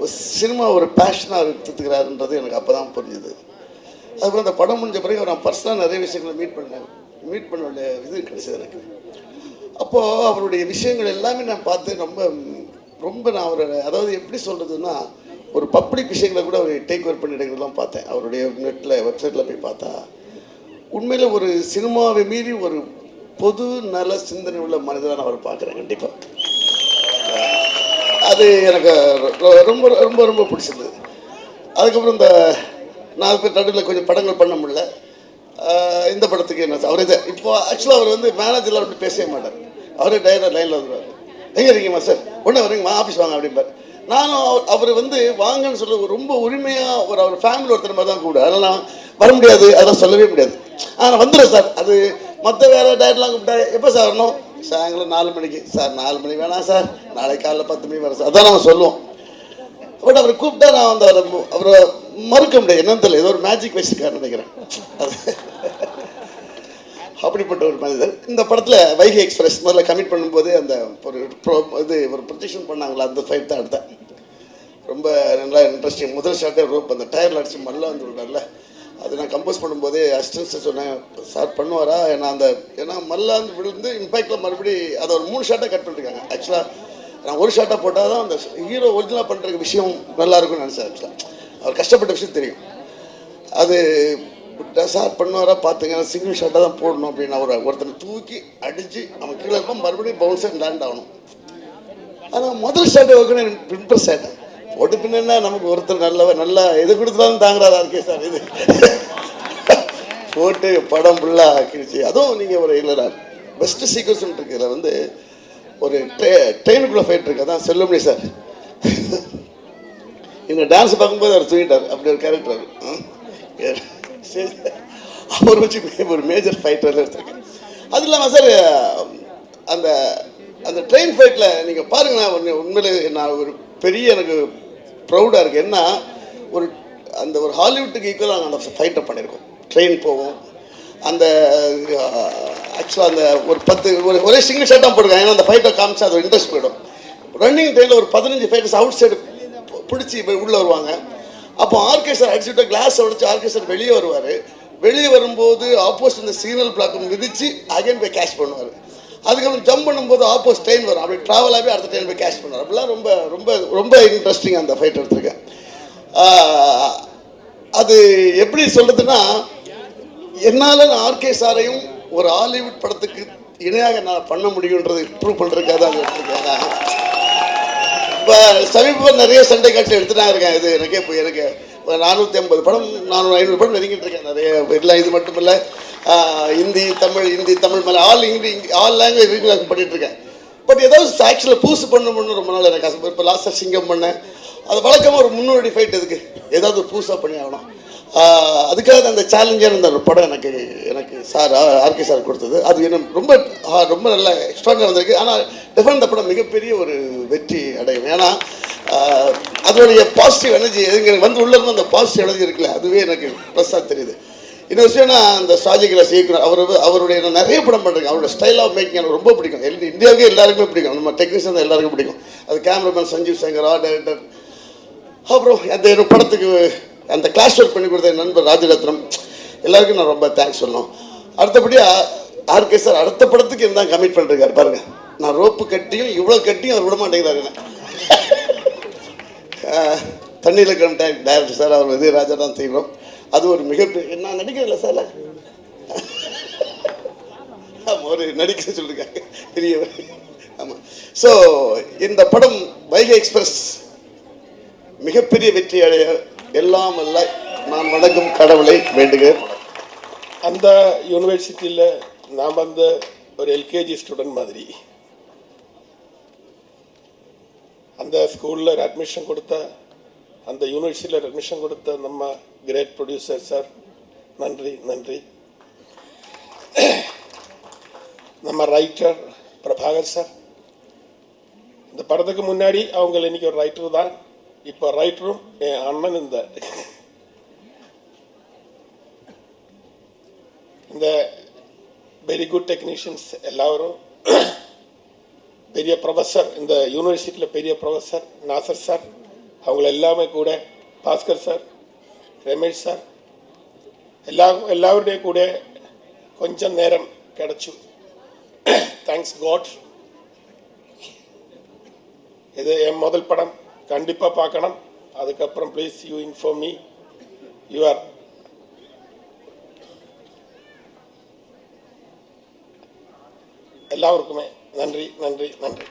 Speaker 11: ஒரு சினிமா ஒரு பேஷனாக எடுத்துக்கிறாருன்றது எனக்கு அப்போ தான் புரிஞ்சுது. அதுக்கப்புறம் அந்த படம் முடிஞ்ச பிறகு நான் பர்சனலாக நிறைய விஷயங்களை மீட் பண்ண வேண்டிய இது கிடைச்சது எனக்கு. அப்போது அவருடைய விஷயங்கள் எல்லாமே நான் பார்த்து ரொம்ப நான் அவரோட அதாவது எப்படி சொல்கிறதுன்னா ஒரு பப்ளிக் விஷயங்களை கூட அவர் டேக் ஓவர் பண்ணிடுறதெல்லாம் பார்த்தேன். அவருடைய நெட்டில் வெப்சைட்டில் போய் பார்த்தா உண்மையில் ஒரு சினிமாவை மீறி ஒரு பொது நல சிந்தனை உள்ள மனிதராக நான் அவர் பார்க்குறேன். கண்டிப்பாக அது எனக்கு ரொம்ப ரொம்ப ரொம்ப பிடிச்சிருந்தது. அதுக்கப்புறம் இந்த 4 பேர் நடுவில் கொஞ்சம் படங்கள் பண்ண முடியல. இந்த படத்துக்கு என்ன அவரே தான் இப்போ ஆக்சுவலாக அவர் வந்து மேனேஜரில் அப்படி பேசவே மாட்டார். அவரே டைரக்டர் லைனில் வந்துடுவார். எங்கே இருக்கீங்கம்மா சார் ஒன்று வரீங்கம்மா ஆஃபீஸ் வாங்க அப்படிம்பார். நானும் அவர் வந்து வாங்கன்னு சொல்ல ரொம்ப உரிமையாக அவர் ஃபேமிலி ஒருத்தர் மாதிரி தான் கூட. அதனால் நான் வர முடியாது அதெல்லாம் சொல்லவே முடியாது. நான் வந்துடுறேன் சார். அது மற்ற வேறு டயர்ட்லாம் கூப்பிட்டா எப்போ சார் வரணும்? சாயங்காலம் 4 மணிக்கு. சார் 4 மணி வேணாம் சார், நாளைக்கு காலைல 10 மணி வர சார், அதான் நம்ம சொல்லுவோம். பட் அவர் கூப்பிட்டா நான் வந்து அவரை மறுக்க முடியாது. என்னன்னு தெரியல, ஏதோ ஒரு மேஜிக் வச்சுருக்காருன்னு நினைக்கிறேன். அது அப்படிப்பட்ட ஒரு மனிதர். இந்த படத்தில் வைகை எக்ஸ்பிரஸ் முதல்ல கமிட் பண்ணும்போது அந்த ஒரு ப்ரொஜெக்ஷன் பண்ணாங்களா, அந்த ஃபைட் தான் எடுத்தேன். ரொம்ப நல்லா இன்ட்ரெஸ்டிங். முதல் ஷாட்டே ரோப் அந்த டயரில் அடிச்சு மல்ல வந்து விட்டார்ல, அது நான் கம்போஸ் பண்ணும்போதே அசிஸ்டன்ஸை சொன்னேன், சார் பண்ணுவாரா? ஏன்னா மல்லாந்து விழுந்து இம்பேக்டில் மறுபடி அதை ஒரு 3 ஷாட்டாக கட் பண்ணிருக்காங்க. ஆக்சுவலாக நான் ஒரு ஷாட்டாக போட்டால் தான் அந்த ஹீரோ ஒரிஜினலாக பண்ணுற விஷயம் நல்லாயிருக்கும்னு நினச்சேன். ஆக்சுவலாக அவர் கஷ்டப்பட்ட விஷயம் தெரியும். அது சார் பண்ணுவாரா பார்த்துங்க, சிங்கிள் ஷாட்டாக தான் போடணும் அப்படின்னு ஒருத்தனை தூக்கி அடித்து அவன் கீழே இருப்பான், மறுபடியும் பவுன்ஸ் அண்ட் லேண்ட் ஆகணும். ஆனால் முதல் ஷாட்டை ஓகே இம்ப்ரெஸ் ஆகிட்டேன். போட்டு பின்னா நமக்கு ஒருத்தர் நல்லா எது கொடுத்தாலும் தாங்கிறாரா இருக்கே சார். இது போட்டு படம் ஃபுல்லாக ஆக்கிடுச்சு. அதுவும் நீங்கள் ஒரு இல்லை பெஸ்ட்டு சீக்வன்ஸ் இருக்கு. இதில் வந்து ஒரு ட்ரெயினுக்குள்ளே ஃபைட் இருக்கு. அதான் செல்லுமணி சார் இவங்க டான்ஸ் பார்க்கும்போது அவர் தூங்கிட்டார். அப்படி ஒரு கேரக்டர் அவர் வச்சு ஒரு மேஜர் ஃபைட்டர் எடுத்திருக்கேன். அது இல்லாமல் சார் அந்த அந்த ட்ரெயின் ஃபைட்டில் நீங்கள் பாருங்களேன், உண்மையிலே நான் ஒரு பெரிய எனக்கு ப்ரௌடாக இருக்குது. என்ன ஒரு ஹாலிவுட்டுக்கு ஈக்குவலாக நாங்கள் அந்த ஃபைட்டை பண்ணியிருக்கோம். ட்ரெயின் போவோம், அந்த ஆக்சுவலாக அந்த ஒரே சிங்கிள் ஷாட்டாக போட்டுருக்காங்க. ஏன்னா அந்த ஃபைட்டை காமிச்சா அது இன்ட்ரெஸ்ட் போயிடும். ரன்னிங் ட்ரெயினில் ஒரு 15 ஃபைட்டர்ஸ் அவுட் சைடு பிடிச்சி உள்ளே வருவாங்க. அப்போ ஆர்கெஸ்ட்ரா அடிச்சுட்டு கிளாஸ் உடைச்சு ஆர்கெஸ்ட்ரா வெளியே வருவார். வெளியே வரும்போது ஆப்போசிட் இந்த சிக்னல் பிளாக் மிதித்து அகைன் போய் கேஷ் பண்ணுவார். அதுக்கப்புறம் ஜம்ப் பண்ணும்போது ஆப்போசிட் ட்ரெயின் வரும், அப்படி ட்ராவலாகவே அடுத்த ட்ரெயின் போய் கேஷ் பண்ணுவார். அப்படிலாம் ரொம்ப ரொம்ப ரொம்ப இன்ட்ரெஸ்டிங்காக அந்த ஃபைட் எடுத்திருக்கேன். அது எப்படி சொல்கிறதுன்னா, என்னால் ஆர்கே சாரையும் ஒரு ஹாலிவுட் படத்துக்கு இணையாக நான் பண்ண முடியுன்றது ப்ரூவ் பண்ணுறதுக்காக தான் அது எடுத்திருக்கேன். இப்போ சமீபம் நிறைய சண்டை காட்சி எடுத்துகிட்டு இருக்கேன். இது எனக்கு 450 படம் 400-500 படம் நெருங்கிட்டு இருக்கேன். நிறைய இல்லை, இது மட்டும் இல்லை, ஹிந்தி தமிழ் மேலே ஆல் லாங்குவேஜ் ரீஜன் பண்ணிகிட்ருக்கேன். பட் ஏதாவது ஆக்சுவலாக பூசு பண்ணணும்னு ரொம்ப நாள் எனக்கு ஆசை. இப்போ லாஸ்ட்டாக சிங்கம் பண்ணேன். அது வழக்கமாக ஒரு 300 ஃபைட் எதுக்கு ஏதாவது பூசாக பண்ணி ஆகணும். அதுக்காக அந்த சேலஞ்சான இந்த படம் எனக்கு சார் ஆர்கே சார் கொடுத்தது. அது என்ன ரொம்ப ரொம்ப நல்லா எக்ஸ்ட்ராங்காக வந்திருக்கு. ஆனால் டெஃபினட் இந்த படம் மிகப்பெரிய ஒரு வெற்றி அடையும். ஏன்னா அதனுடைய பாசிட்டிவ் எனர்ஜி எங்களுக்கு வந்து உள்ளே அந்த பாசிட்டிவ் எனர்ஜி இருக்குல்ல, அதுவே எனக்கு ப்ளஸ்ஸாக தெரியுது. இன்னொரு விஷயம், நான் அந்த ஷாஜிகிலாஸ் இயக்குனர் அவருடைய நிறைய படம் பண்ணுறேன். அவருடைய ஸ்டைல் ஆஃப் மேக்கிங் எனக்கு ரொம்ப பிடிக்கும். இந்தியாவுக்கே எல்லாருக்குமே பிடிக்கும். நம்ம டெக்னீஷியன் எல்லாருக்கும் பிடிக்கும். அது cameraman Sanjeev Shankar, art director, அப்புறம் அந்த படத்துக்கு அந்த கிளாஸ் ஒர்க் பண்ணி கொடுத்த என் நண்பர் ராஜரத்னம், எல்லாருக்கும் நான் ரொம்ப தேங்க்ஸ் சொல்லணும். அடுத்தபடியாக ஆர்கே சார் அடுத்த படத்துக்கு என்ன கமிட் பண்ணிருக்காரு பாருங்க. நான் ரோப்பு கட்டியும் இவ்வளோ கட்டியும் அவர் விட மாட்டேங்கிறாரு. தண்ணியில் இருக்கிற டைரக்டர் சார், அவர் விஜய் ராஜா தான் செய்கிறோம். அது ஒரு மிகப்பெரிய, நான் நடிக்கிறதில்ல சார், ஒரு நடிக்க சொல்லியிருக்காங்க பெரியவர். ஆமாம். ஸோ இந்த படம் வைகை எக்ஸ்பிரஸ் மிகப்பெரிய வெற்றி அடைய எல்லாம் அல்ல நான் வணங்கும் கடவுளை வேண்டுகிறேன்.
Speaker 12: அந்த யூனிவர்சிட்டியில் நான் வந்த ஒரு எல்கேஜி ஸ்டூடெண்ட் மாதிரி அந்த ஸ்கூலில் அட்மிஷன் கொடுத்த, அந்த யூனிவர்சிட்டியில் அட்மிஷன் கொடுத்த நம்ம கிரேட் ப்ரொடியூசர் சார், நன்றி. நம்ம ரைட்டர் பிரபாகர் சார், இந்த படத்துக்கு முன்னாடி அவங்க இன்னைக்கு ஒரு ரைட்டர் தான், இப்போ ரைட்டரும் என் அண்ணன். இந்த வெரி குட் டெக்னீஷியன்ஸ் எல்லாரும், பெரிய ப்ரொஃபஸர், இந்த யூனிவர்சிட்டியில் பெரிய ப்ரொஃபஸர் நாசர் சார், அவங்கள எல்லாமே கூட, பாஸ்கர் சார், ரமேஷ் சார், எல்லாருடைய கூட கொஞ்சம் நேரம் கிடச்சி. Thanks God. இது என் முதல் படம், கண்டிப்பாக பார்க்கணும். அதுக்கப்புறம் please you inform me. You are எல்லாருக்குமே நன்றி நன்றி நன்றி.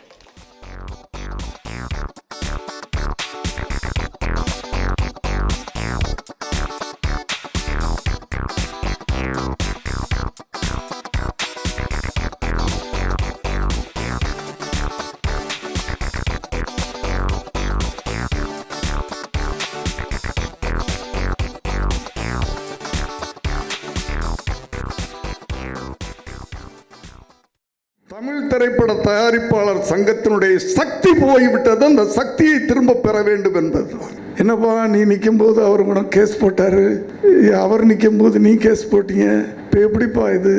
Speaker 13: தமிழ் திரைப்பட தயாரிப்பாளர் சங்கத்தினுடைய சக்தி போய்விட்டது. அந்த சக்தியை திரும்ப பெற வேண்டும் என்பது. என்னப்பா நீ நிற்கும் போது அவர் கூட கேஸ் போட்டாரு, அவர் நிற்கும் போது நீ கேஸ் போட்டீங்க, இப்போ எப்படிப்பா இது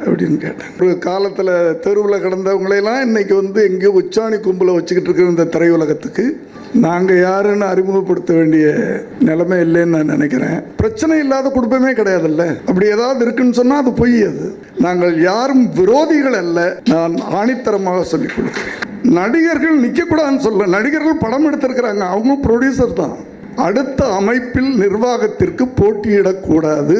Speaker 13: அப்படின்னு கேட்டேன். ஒரு காலத்தில் தெருவில் கிடந்தவங்களையெல்லாம் இன்னைக்கு எங்கேயோ உச்சாணி கும்பலை வச்சுக்கிட்டு இருக்கிற இந்த திரையுலகத்துக்கு நாங்கள் யாருன்னு அறிமுகப்படுத்த வேண்டிய நிலைமை இல்லைன்னு நான் நினைக்கிறேன். பிரச்சனை இல்லாத குடும்பமே கிடையாதுல்ல. அப்படி ஏதாவது இருக்குன்னு சொன்னால் அது பொய். அது நாங்கள் யாரும் விரோதிகள் அல்ல, நான் ஆணித்தரமாக சொல்லிக் கொடுக்கிறேன். நடிகர்கள் நிற்கக்கூடாதுன்னு சொல்ல, நடிகர்கள் படம் எடுத்திருக்கிறாங்க, அவங்க ப்ரொடியூசர் தான். அடுத்த அமைப்பில் நிர்வாகத்திற்கு போட்டியிடக்கூடாது.